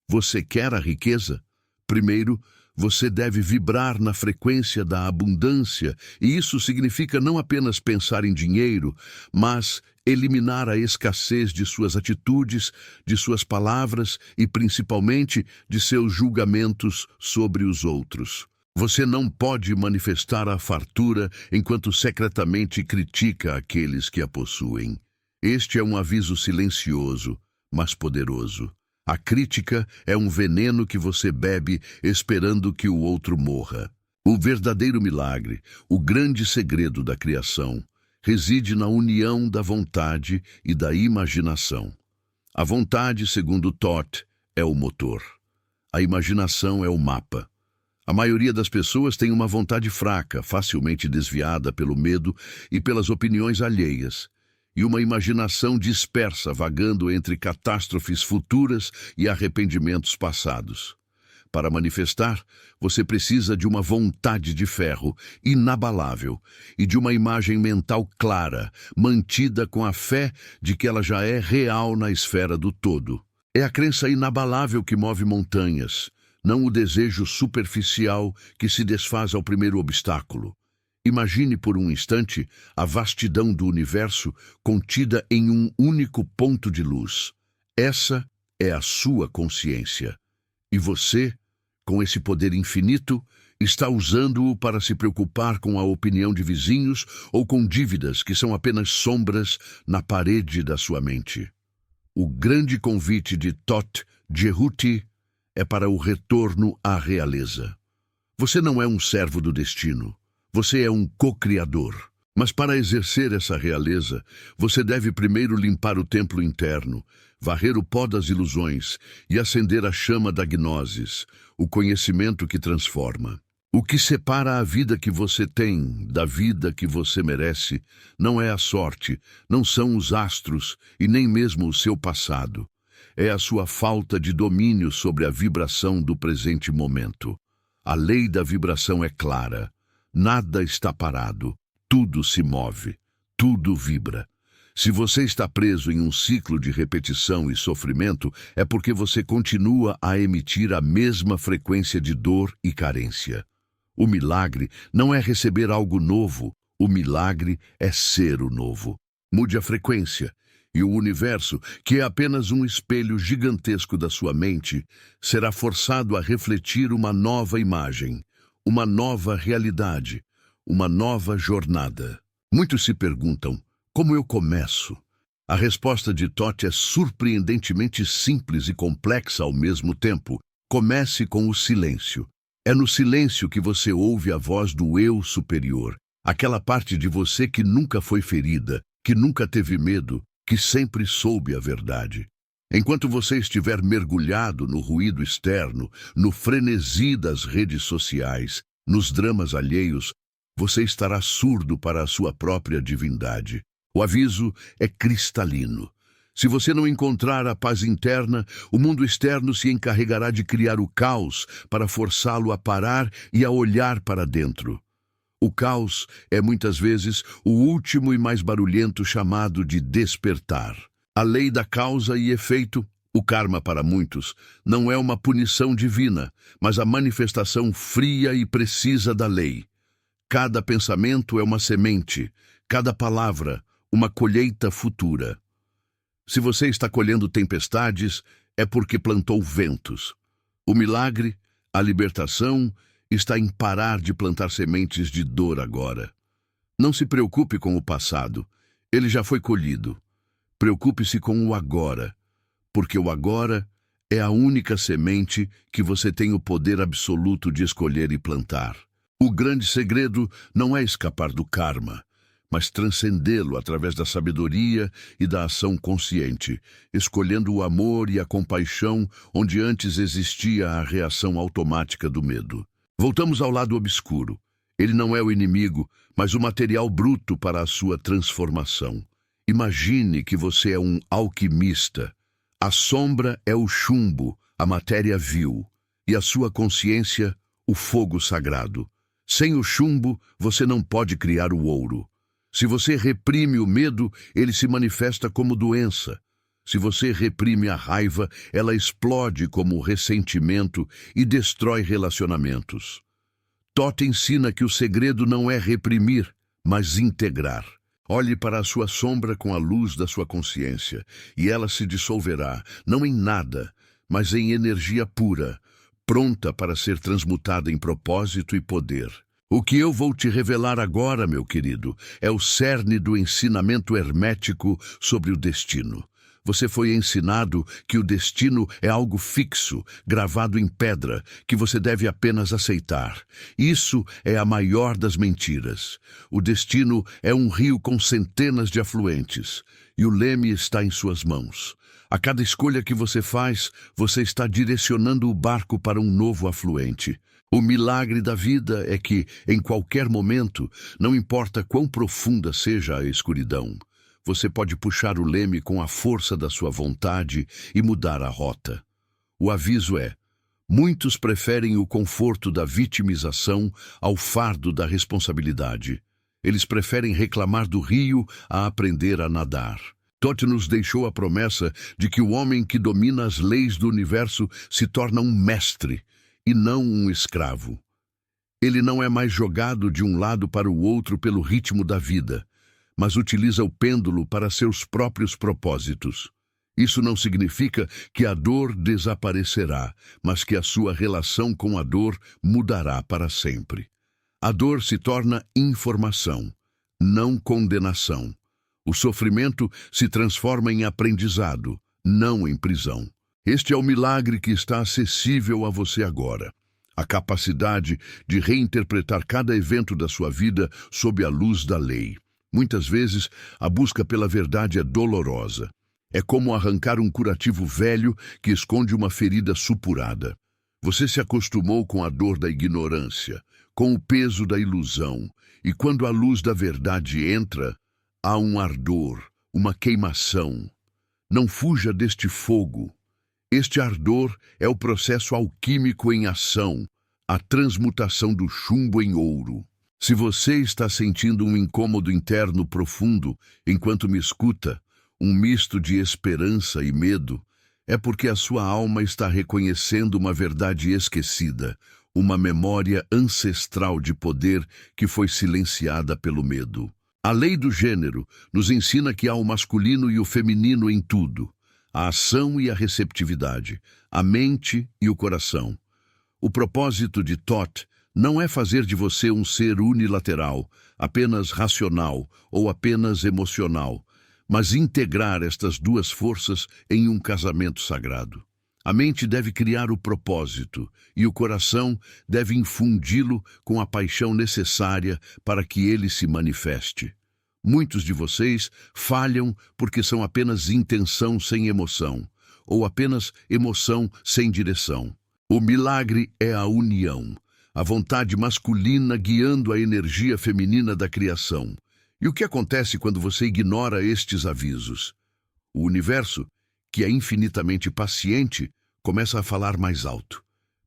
Você quer a riqueza? Primeiro, você deve vibrar na frequência da abundância, e isso significa não apenas pensar em dinheiro, mas eliminar a escassez de suas atitudes, de suas palavras e, principalmente, de seus julgamentos sobre os outros. Você não pode manifestar a fartura enquanto secretamente critica aqueles que a possuem. Este é um aviso silencioso, mas poderoso. A crítica é um veneno que você bebe esperando que o outro morra. O verdadeiro milagre, o grande segredo da criação, reside na união da vontade e da imaginação. A vontade, segundo Thoth, é o motor. A imaginação é o mapa. A maioria das pessoas tem uma vontade fraca, facilmente desviada pelo medo e pelas opiniões alheias, e uma imaginação dispersa vagando entre catástrofes futuras e arrependimentos passados. Para manifestar, você precisa de uma vontade de ferro, inabalável, e de uma imagem mental clara, mantida com a fé de que ela já é real na esfera do todo. É a crença inabalável que move montanhas, não o desejo superficial que se desfaz ao primeiro obstáculo. Imagine por um instante a vastidão do universo contida em um único ponto de luz. Essa é a sua consciência. E você, com esse poder infinito, está usando-o para se preocupar com a opinião de vizinhos ou com dívidas que são apenas sombras na parede da sua mente. O grande convite de Thoth Jehuti é para o retorno à realeza. Você não é um servo do destino. Você é um co-criador. Mas para exercer essa realeza, você deve primeiro limpar o templo interno, varrer o pó das ilusões e acender a chama da gnosis, o conhecimento que transforma. O que separa a vida que você tem da vida que você merece não é a sorte, não são os astros e nem mesmo o seu passado. É a sua falta de domínio sobre a vibração do presente momento. A lei da vibração é clara. Nada está parado. Tudo se move. Tudo vibra. Se você está preso em um ciclo de repetição e sofrimento, é porque você continua a emitir a mesma frequência de dor e carência. O milagre não é receber algo novo, o milagre é ser o novo. Mude a frequência, e o universo, que é apenas um espelho gigantesco da sua mente, será forçado a refletir uma nova imagem, uma nova realidade, uma nova jornada. Muitos se perguntam: como eu começo? A resposta de Tote é surpreendentemente simples e complexa ao mesmo tempo. Comece com o silêncio. É no silêncio que você ouve a voz do eu superior, aquela parte de você que nunca foi ferida, que nunca teve medo, que sempre soube a verdade. Enquanto você estiver mergulhado no ruído externo, no frenesi das redes sociais, nos dramas alheios, você estará surdo para a sua própria divindade. O aviso é cristalino. Se você não encontrar a paz interna, o mundo externo se encarregará de criar o caos para forçá-lo a parar e a olhar para dentro. O caos é muitas vezes o último e mais barulhento chamado de despertar. A lei da causa e efeito, o karma para muitos, não é uma punição divina, mas a manifestação fria e precisa da lei. Cada pensamento é uma semente, cada palavra, uma colheita futura. Se você está colhendo tempestades, é porque plantou ventos. O milagre, a libertação, está em parar de plantar sementes de dor agora. Não se preocupe com o passado, ele já foi colhido. Preocupe-se com o agora, porque o agora é a única semente que você tem o poder absoluto de escolher e plantar. O grande segredo não é escapar do karma, mas transcendê-lo através da sabedoria e da ação consciente, escolhendo o amor e a compaixão onde antes existia a reação automática do medo. Voltamos ao lado obscuro. Ele não é o inimigo, mas o material bruto para a sua transformação. Imagine que você é um alquimista. A sombra é o chumbo, a matéria vil, e a sua consciência, o fogo sagrado. Sem o chumbo, você não pode criar o ouro. Se você reprime o medo, ele se manifesta como doença. Se você reprime a raiva, ela explode como ressentimento e destrói relacionamentos. Tote ensina que o segredo não é reprimir, mas integrar. Olhe para a sua sombra com a luz da sua consciência, e ela se dissolverá, não em nada, mas em energia pura, pronta para ser transmutada em propósito e poder. O que eu vou te revelar agora, meu querido, é o cerne do ensinamento hermético sobre o destino. Você foi ensinado que o destino é algo fixo, gravado em pedra, que você deve apenas aceitar. Isso é a maior das mentiras. O destino é um rio com centenas de afluentes, e o leme está em suas mãos. A cada escolha que você faz, você está direcionando o barco para um novo afluente. O milagre da vida é que, em qualquer momento, não importa quão profunda seja a escuridão, você pode puxar o leme com a força da sua vontade e mudar a rota. O aviso é: muitos preferem o conforto da vitimização ao fardo da responsabilidade. Eles preferem reclamar do rio a aprender a nadar. Tote nos deixou a promessa de que o homem que domina as leis do universo se torna um mestre e não um escravo. Ele não é mais jogado de um lado para o outro pelo ritmo da vida, mas utiliza o pêndulo para seus próprios propósitos. Isso não significa que a dor desaparecerá, mas que a sua relação com a dor mudará para sempre. A dor se torna informação, não condenação. O sofrimento se transforma em aprendizado, não em prisão. Este é o milagre que está acessível a você agora. A capacidade de reinterpretar cada evento da sua vida sob a luz da lei. Muitas vezes, a busca pela verdade é dolorosa. É como arrancar um curativo velho que esconde uma ferida supurada. Você se acostumou com a dor da ignorância, com o peso da ilusão, e quando a luz da verdade entra, há um ardor, uma queimação. Não fuja deste fogo. Este ardor é o processo alquímico em ação, a transmutação do chumbo em ouro. Se você está sentindo um incômodo interno profundo enquanto me escuta, um misto de esperança e medo, é porque a sua alma está reconhecendo uma verdade esquecida, uma memória ancestral de poder que foi silenciada pelo medo. A lei do gênero nos ensina que há o masculino e o feminino em tudo, a ação e a receptividade, a mente e o coração. O propósito de Thoth não é fazer de você um ser unilateral, apenas racional ou apenas emocional, mas integrar estas duas forças em um casamento sagrado. A mente deve criar o propósito e o coração deve infundi-lo com a paixão necessária para que ele se manifeste. Muitos de vocês falham porque são apenas intenção sem emoção, ou apenas emoção sem direção. O milagre é a união, a vontade masculina guiando a energia feminina da criação. E o que acontece quando você ignora estes avisos? O universo, que é infinitamente paciente, começa a falar mais alto.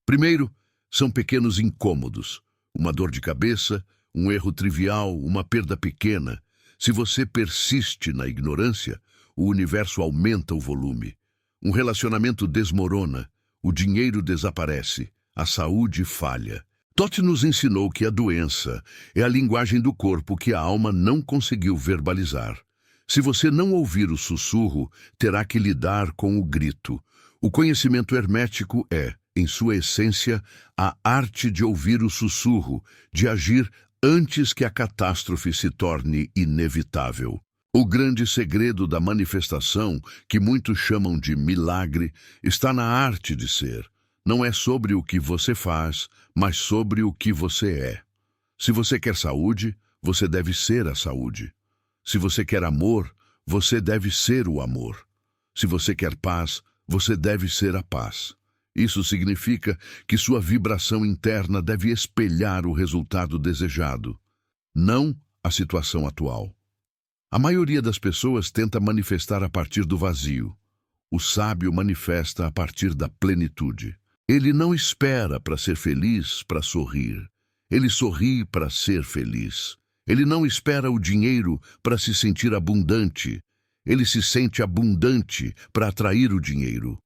Primeiro, são pequenos incômodos, uma dor de cabeça, um erro trivial, uma perda pequena. Se você persiste na ignorância, o universo aumenta o volume. Um relacionamento desmorona, o dinheiro desaparece, a saúde falha. Thoth nos ensinou que a doença é a linguagem do corpo que a alma não conseguiu verbalizar. Se você não ouvir o sussurro, terá que lidar com o grito. O conhecimento hermético é, em sua essência, a arte de ouvir o sussurro, de agir antes que a catástrofe se torne inevitável. O grande segredo da manifestação, que muitos chamam de milagre, está na arte de ser. Não é sobre o que você faz, mas sobre o que você é. Se você quer saúde, você deve ser a saúde. Se você quer amor, você deve ser o amor. Se você quer paz, você deve ser a paz. Isso significa que sua vibração interna deve espelhar o resultado desejado, não a situação atual. A maioria das pessoas tenta manifestar a partir do vazio. O sábio manifesta a partir da plenitude. Ele não espera para ser feliz, para sorrir. Ele sorri para ser feliz. Ele não espera o dinheiro para se sentir abundante. Ele se sente abundante para atrair o dinheiro.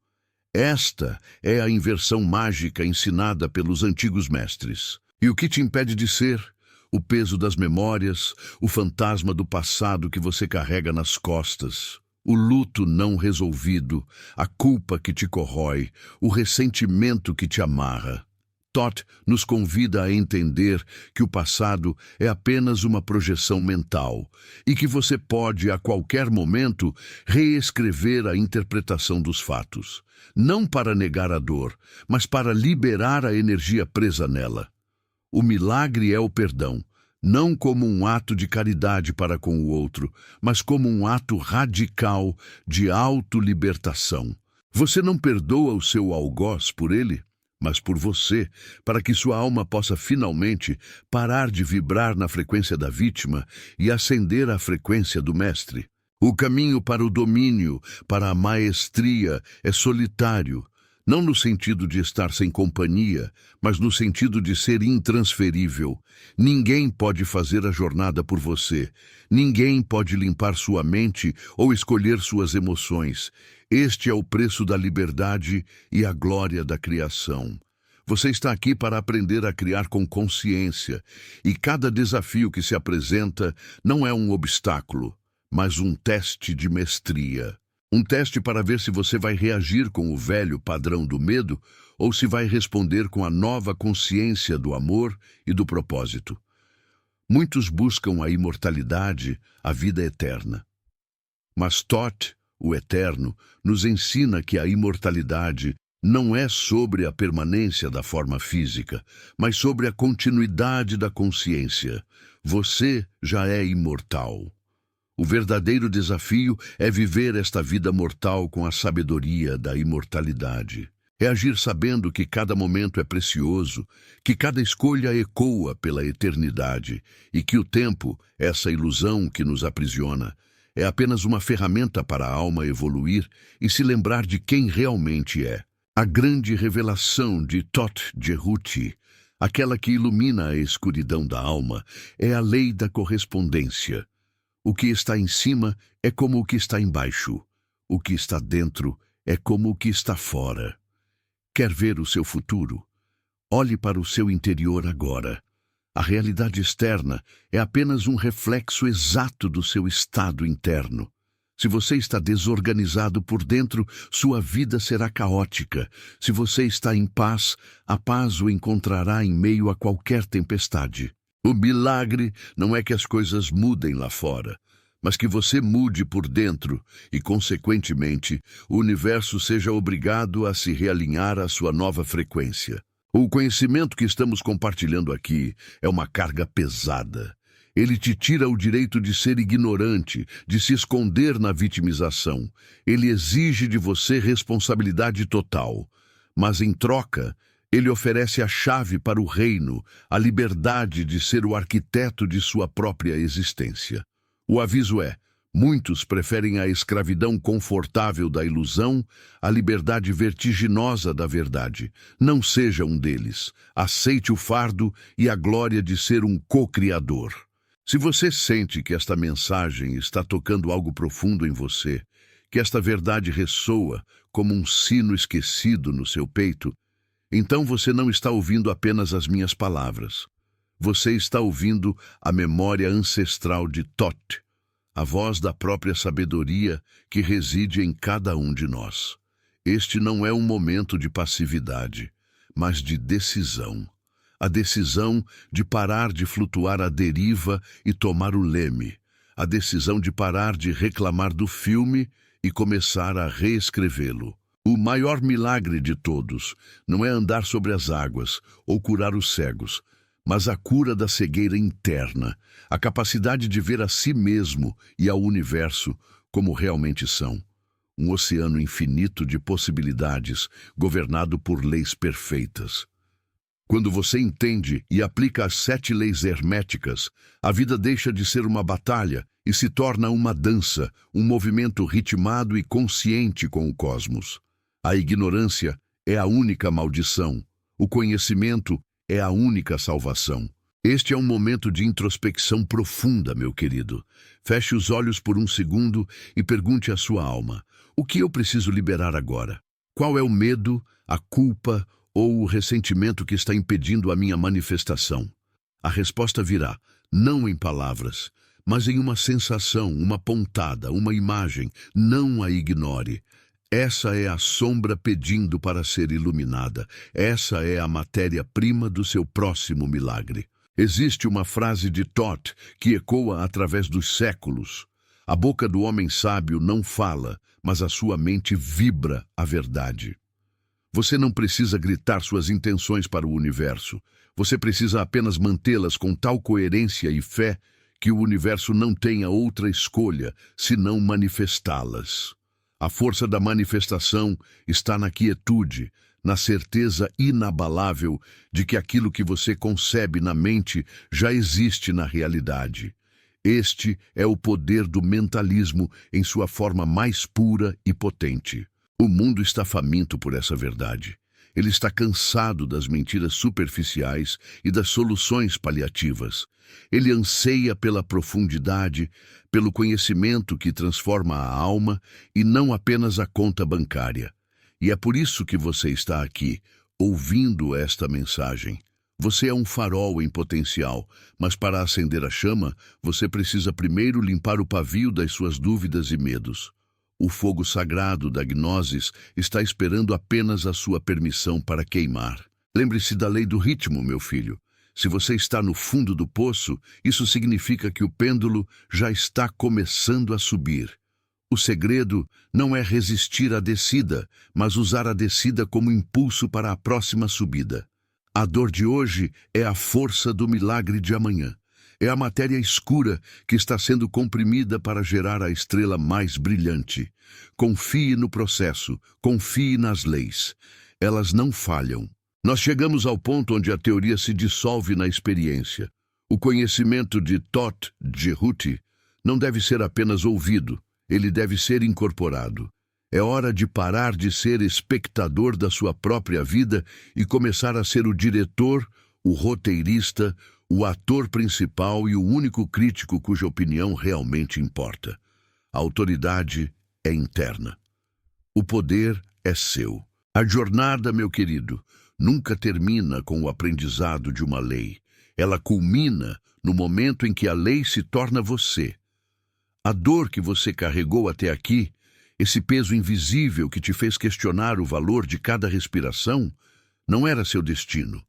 Esta é a inversão mágica ensinada pelos antigos mestres. E o que te impede de ser? O peso das memórias, o fantasma do passado que você carrega nas costas. O luto não resolvido, a culpa que te corrói, o ressentimento que te amarra. Thoth nos convida a entender que o passado é apenas uma projeção mental e que você pode, a qualquer momento, reescrever a interpretação dos fatos, não para negar a dor, mas para liberar a energia presa nela. O milagre é o perdão, não como um ato de caridade para com o outro, mas como um ato radical de autolibertação. Você não perdoa o seu algoz por ele, mas por você, para que sua alma possa finalmente parar de vibrar na frequência da vítima e ascender à frequência do mestre. O caminho para o domínio, para a maestria, é solitário, não no sentido de estar sem companhia, mas no sentido de ser intransferível. Ninguém pode fazer a jornada por você. Ninguém pode limpar sua mente ou escolher suas emoções. Este é o preço da liberdade e a glória da criação. Você está aqui para aprender a criar com consciência, e cada desafio que se apresenta não é um obstáculo, mas um teste de mestria. Um teste para ver se você vai reagir com o velho padrão do medo ou se vai responder com a nova consciência do amor e do propósito. Muitos buscam a imortalidade, a vida eterna. Mas Thoth, o Eterno, nos ensina que a imortalidade não é sobre a permanência da forma física, mas sobre a continuidade da consciência. Você já é imortal. O verdadeiro desafio é viver esta vida mortal com a sabedoria da imortalidade. É agir sabendo que cada momento é precioso, que cada escolha ecoa pela eternidade e que o tempo, essa ilusão que nos aprisiona, é apenas uma ferramenta para a alma evoluir e se lembrar de quem realmente é. A grande revelação de Thoth Jerhuti aquela que ilumina a escuridão da alma, é a lei da correspondência. O que está em cima é como o que está embaixo. O que está dentro é como o que está fora. Quer ver o seu futuro? Olhe para o seu interior agora. A realidade externa é apenas um reflexo exato do seu estado interno. Se você está desorganizado por dentro, sua vida será caótica. Se você está em paz, a paz o encontrará em meio a qualquer tempestade. O milagre não é que as coisas mudem lá fora, mas que você mude por dentro e, consequentemente, o universo seja obrigado a se realinhar à sua nova frequência. O conhecimento que estamos compartilhando aqui é uma carga pesada. Ele te tira o direito de ser ignorante, de se esconder na vitimização. Ele exige de você responsabilidade total. Mas, em troca, ele oferece a chave para o reino, a liberdade de ser o arquiteto de sua própria existência. O aviso é: muitos preferem a escravidão confortável da ilusão à liberdade vertiginosa da verdade. Não seja um deles. Aceite o fardo e a glória de ser um co-criador. Se você sente que esta mensagem está tocando algo profundo em você, que esta verdade ressoa como um sino esquecido no seu peito, então você não está ouvindo apenas as minhas palavras. Você está ouvindo a memória ancestral de Thoth, a voz da própria sabedoria que reside em cada um de nós. Este não é um momento de passividade, mas de decisão. A decisão de parar de flutuar à deriva e tomar o leme. A decisão de parar de reclamar do filme e começar a reescrevê-lo. O maior milagre de todos não é andar sobre as águas ou curar os cegos, mas a cura da cegueira interna, a capacidade de ver a si mesmo e ao universo como realmente são. Um oceano infinito de possibilidades, governado por leis perfeitas. Quando você entende e aplica as 7 leis herméticas, a vida deixa de ser uma batalha e se torna uma dança, um movimento ritmado e consciente com o cosmos. A ignorância é a única maldição. O conhecimento é a única salvação. Este é um momento de introspecção profunda, meu querido. Feche os olhos por um segundo e pergunte à sua alma: o que eu preciso liberar agora? Qual é o medo, a culpa ou o ressentimento que está impedindo a minha manifestação? A resposta virá, não em palavras, mas em uma sensação, uma pontada, uma imagem. Não a ignore. Essa é a sombra pedindo para ser iluminada. Essa é a matéria-prima do seu próximo milagre. Existe uma frase de Thoth que ecoa através dos séculos. A boca do homem sábio não fala, mas a sua mente vibra a verdade. Você não precisa gritar suas intenções para o universo. Você precisa apenas mantê-las com tal coerência e fé que o universo não tenha outra escolha senão manifestá-las. A força da manifestação está na quietude, na certeza inabalável de que aquilo que você concebe na mente já existe na realidade. Este é o poder do mentalismo em sua forma mais pura e potente. O mundo está faminto por essa verdade. Ele está cansado das mentiras superficiais e das soluções paliativas. Ele anseia pela profundidade, pelo conhecimento que transforma a alma e não apenas a conta bancária. E é por isso que você está aqui, ouvindo esta mensagem. Você é um farol em potencial, mas para acender a chama, você precisa primeiro limpar o pavio das suas dúvidas e medos. O fogo sagrado da gnosis está esperando apenas a sua permissão para queimar. Lembre-se da lei do ritmo, meu filho. Se você está no fundo do poço, isso significa que o pêndulo já está começando a subir. O segredo não é resistir à descida, mas usar a descida como impulso para a próxima subida. A dor de hoje é a força do milagre de amanhã. É a matéria escura que está sendo comprimida para gerar a estrela mais brilhante. Confie no processo, confie nas leis. Elas não falham. Nós chegamos ao ponto onde a teoria se dissolve na experiência. O conhecimento de Thoth Djehuti não deve ser apenas ouvido, ele deve ser incorporado. É hora de parar de ser espectador da sua própria vida e começar a ser o diretor, o roteirista, o ator principal e o único crítico cuja opinião realmente importa. A autoridade é interna. O poder é seu. A jornada, meu querido, nunca termina com o aprendizado de uma lei. Ela culmina no momento em que a lei se torna você. A dor que você carregou até aqui, esse peso invisível que te fez questionar o valor de cada respiração, não era seu destino,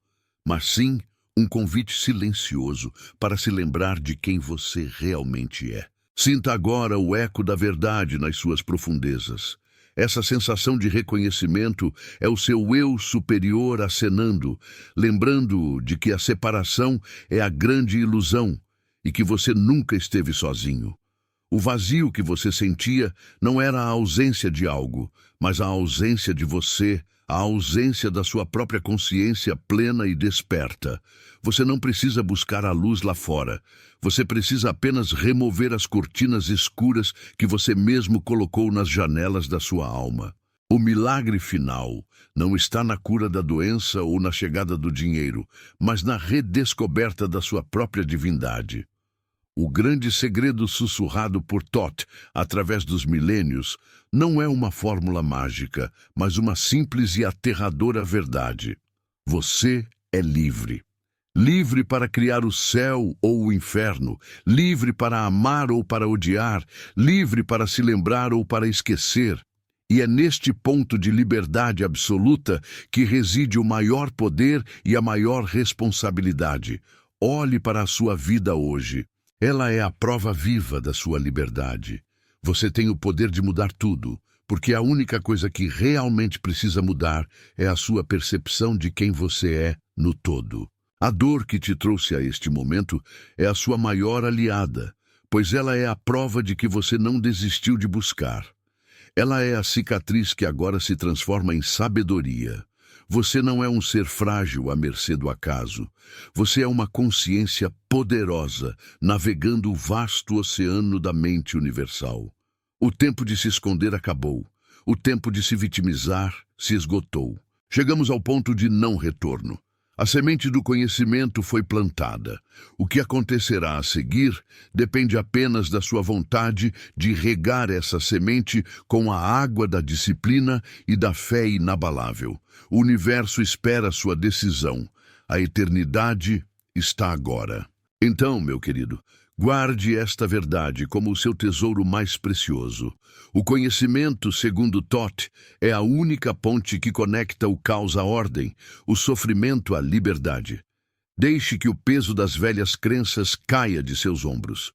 mas sim um convite silencioso para se lembrar de quem você realmente é. Sinta agora o eco da verdade nas suas profundezas. Essa sensação de reconhecimento é o seu eu superior acenando, lembrando de que a separação é a grande ilusão e que você nunca esteve sozinho. O vazio que você sentia não era a ausência de algo, mas a ausência de você, a ausência da sua própria consciência plena e desperta. Você não precisa buscar a luz lá fora. Você precisa apenas remover as cortinas escuras que você mesmo colocou nas janelas da sua alma. O milagre final não está na cura da doença ou na chegada do dinheiro, mas na redescoberta da sua própria divindade. O grande segredo sussurrado por Thoth através dos milênios não é uma fórmula mágica, mas uma simples e aterradora verdade. Você é livre. Livre para criar o céu ou o inferno, livre para amar ou para odiar, livre para se lembrar ou para esquecer. E é neste ponto de liberdade absoluta que reside o maior poder e a maior responsabilidade. Olhe para a sua vida hoje. Ela é a prova viva da sua liberdade. Você tem o poder de mudar tudo, porque a única coisa que realmente precisa mudar é a sua percepção de quem você é no todo. A dor que te trouxe a este momento é a sua maior aliada, pois ela é a prova de que você não desistiu de buscar. Ela é a cicatriz que agora se transforma em sabedoria. Você não é um ser frágil à mercê do acaso. Você é uma consciência poderosa, navegando o vasto oceano da mente universal. O tempo de se esconder acabou. O tempo de se vitimizar se esgotou. Chegamos ao ponto de não retorno. A semente do conhecimento foi plantada. O que acontecerá a seguir depende apenas da sua vontade de regar essa semente com a água da disciplina e da fé inabalável. O universo espera sua decisão. A eternidade está agora. Então, meu querido, guarde esta verdade como o seu tesouro mais precioso. O conhecimento, segundo Thoth, é a única ponte que conecta o caos à ordem, o sofrimento à liberdade. Deixe que o peso das velhas crenças caia de seus ombros.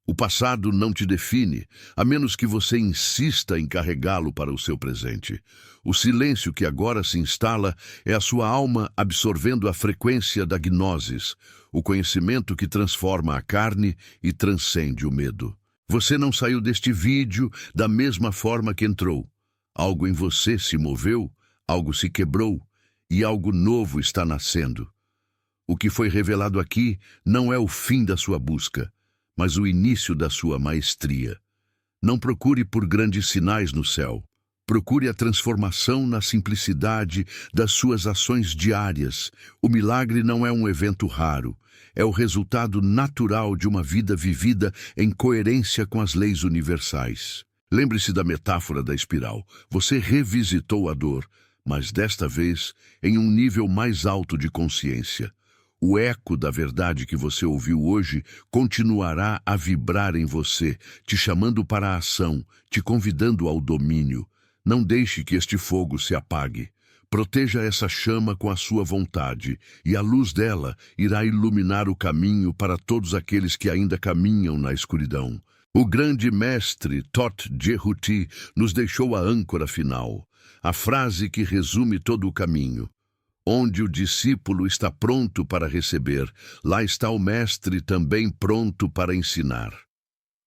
O passado não te define, a menos que você insista em carregá-lo para o seu presente. O silêncio que agora se instala é a sua alma absorvendo a frequência da gnosis, o conhecimento que transforma a carne e transcende o medo. Você não saiu deste vídeo da mesma forma que entrou. Algo em você se moveu, algo se quebrou e algo novo está nascendo. O que foi revelado aqui não é o fim da sua busca, mas o início da sua maestria. Não procure por grandes sinais no céu. Procure a transformação na simplicidade das suas ações diárias. O milagre não é um evento raro. É o resultado natural de uma vida vivida em coerência com as leis universais. Lembre-se da metáfora da espiral. Você revisitou a dor, mas desta vez em um nível mais alto de consciência. O eco da verdade que você ouviu hoje continuará a vibrar em você, te chamando para a ação, te convidando ao domínio. Não deixe que este fogo se apague. Proteja essa chama com a sua vontade, e a luz dela irá iluminar o caminho para todos aqueles que ainda caminham na escuridão. O grande mestre Thoth Jehuti nos deixou a âncora final, a frase que resume todo o caminho. Onde o discípulo está pronto para receber, lá está o mestre também pronto para ensinar.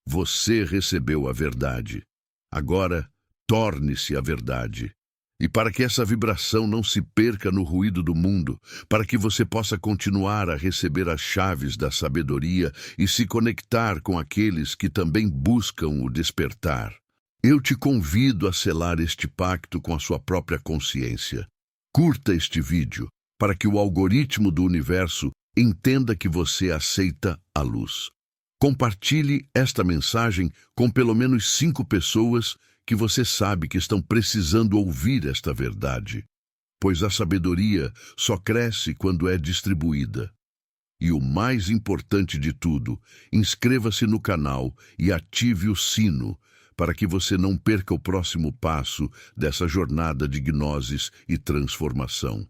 Você recebeu a verdade. Agora, torne-se a verdade. E para que essa vibração não se perca no ruído do mundo, para que você possa continuar a receber as chaves da sabedoria e se conectar com aqueles que também buscam o despertar, eu te convido a selar este pacto com a sua própria consciência. Curta este vídeo, para que o algoritmo do universo entenda que você aceita a luz. Compartilhe esta mensagem com pelo menos 5 pessoas que você sabe que estão precisando ouvir esta verdade, pois a sabedoria só cresce quando é distribuída. E o mais importante de tudo, inscreva-se no canal e ative o sino para que você não perca o próximo passo dessa jornada de gnoses e transformação.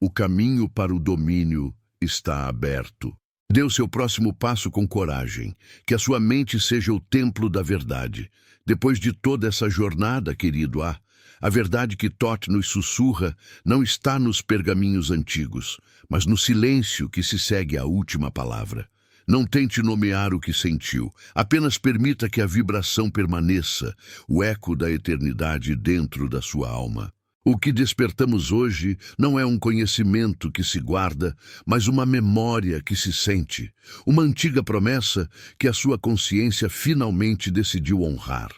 O caminho para o domínio está aberto. Dê o seu próximo passo com coragem, que a sua mente seja o templo da verdade. Depois de toda essa jornada, querido, a verdade que Thoth nos sussurra não está nos pergaminhos antigos, mas no silêncio que se segue à última palavra. Não tente nomear o que sentiu, apenas permita que a vibração permaneça, o eco da eternidade dentro da sua alma. O que despertamos hoje não é um conhecimento que se guarda, mas uma memória que se sente, uma antiga promessa que a sua consciência finalmente decidiu honrar.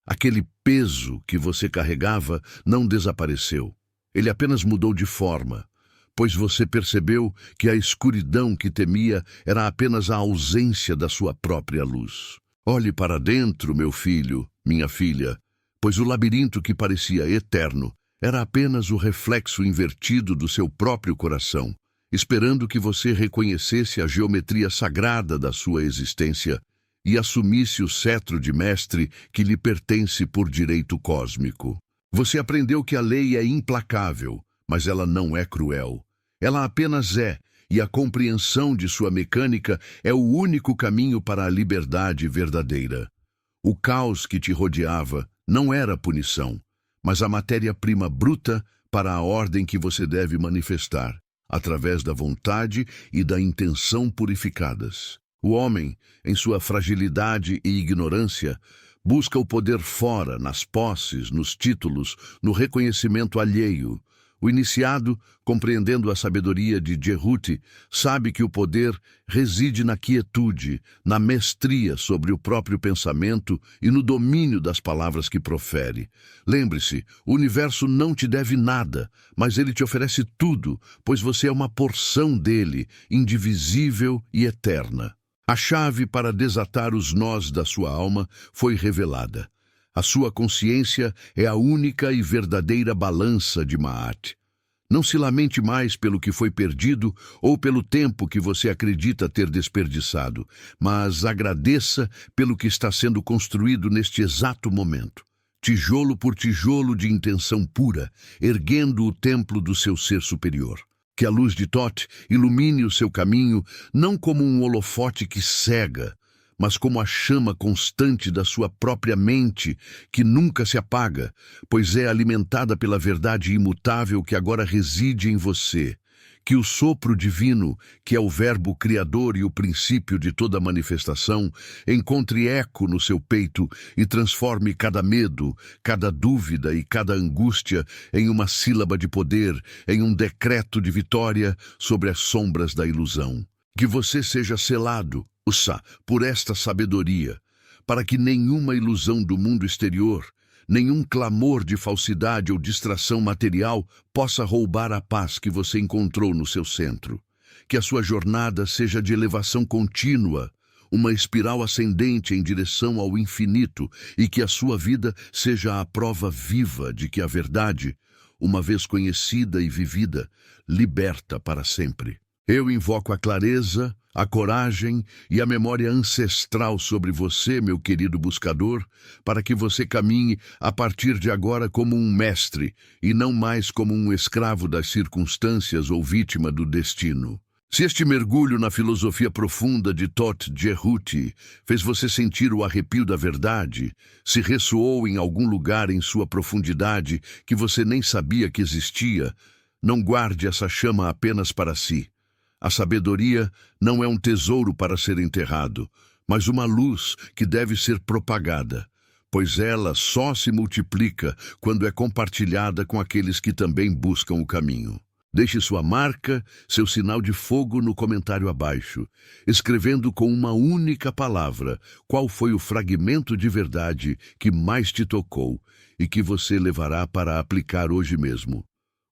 Aquele peso que você carregava não desapareceu, ele apenas mudou de forma, pois você percebeu que a escuridão que temia era apenas a ausência da sua própria luz. Olhe para dentro, meu filho, minha filha, pois o labirinto que parecia eterno era apenas o reflexo invertido do seu próprio coração, esperando que você reconhecesse a geometria sagrada da sua existência e assumisse o cetro de mestre que lhe pertence por direito cósmico. Você aprendeu que a lei é implacável, mas ela não é cruel. Ela apenas é, e a compreensão de sua mecânica é o único caminho para a liberdade verdadeira. O caos que te rodeava não era punição, mas a matéria-prima bruta para a ordem que você deve manifestar, através da vontade e da intenção purificadas. O homem, em sua fragilidade e ignorância, busca o poder fora, nas posses, nos títulos, no reconhecimento alheio. O iniciado, compreendendo a sabedoria de Djehuti, sabe que o poder reside na quietude, na mestria sobre o próprio pensamento e no domínio das palavras que profere. Lembre-se, o universo não te deve nada, mas ele te oferece tudo, pois você é uma porção dele, indivisível e eterna. A chave para desatar os nós da sua alma foi revelada. A sua consciência é a única e verdadeira balança de Ma'at. Não se lamente mais pelo que foi perdido ou pelo tempo que você acredita ter desperdiçado, mas agradeça pelo que está sendo construído neste exato momento. Tijolo por tijolo de intenção pura, erguendo o templo do seu ser superior. Que a luz de Thoth ilumine o seu caminho, não como um holofote que cega, mas como a chama constante da sua própria mente, que nunca se apaga, pois é alimentada pela verdade imutável que agora reside em você. Que o sopro divino, que é o verbo criador e o princípio de toda manifestação, encontre eco no seu peito e transforme cada medo, cada dúvida e cada angústia em uma sílaba de poder, em um decreto de vitória sobre as sombras da ilusão. Que você seja selado, por esta sabedoria, para que nenhuma ilusão do mundo exterior, nenhum clamor de falsidade ou distração material possa roubar a paz que você encontrou no seu centro. Que a sua jornada seja de elevação contínua, uma espiral ascendente em direção ao infinito, e que a sua vida seja a prova viva de que a verdade, uma vez conhecida e vivida, liberta para sempre. Eu invoco a clareza, a coragem e a memória ancestral sobre você, meu querido buscador, para que você caminhe a partir de agora como um mestre e não mais como um escravo das circunstâncias ou vítima do destino. Se este mergulho na filosofia profunda de Thoth Djehuti fez você sentir o arrepio da verdade, se ressoou em algum lugar em sua profundidade que você nem sabia que existia, não guarde essa chama apenas para si. A sabedoria não é um tesouro para ser enterrado, mas uma luz que deve ser propagada, pois ela só se multiplica quando é compartilhada com aqueles que também buscam o caminho. Deixe sua marca, seu sinal de fogo no comentário abaixo, escrevendo com uma única palavra qual foi o fragmento de verdade que mais te tocou e que você levará para aplicar hoje mesmo.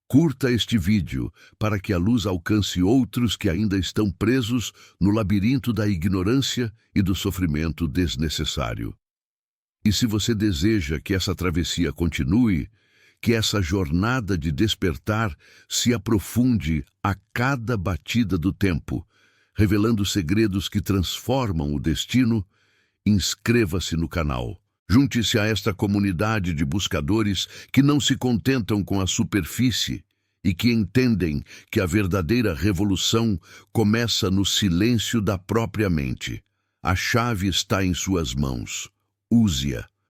Curta este vídeo para que a luz alcance outros que ainda estão presos no labirinto da ignorância e do sofrimento desnecessário. E se você deseja que essa travessia continue, que essa jornada de despertar se aprofunde a cada batida do tempo, revelando segredos que transformam o destino, inscreva-se no canal. Junte-se a esta comunidade de buscadores que não se contentam com a superfície e que entendem que a verdadeira revolução começa no silêncio da própria mente. A chave está em suas mãos. Use-a.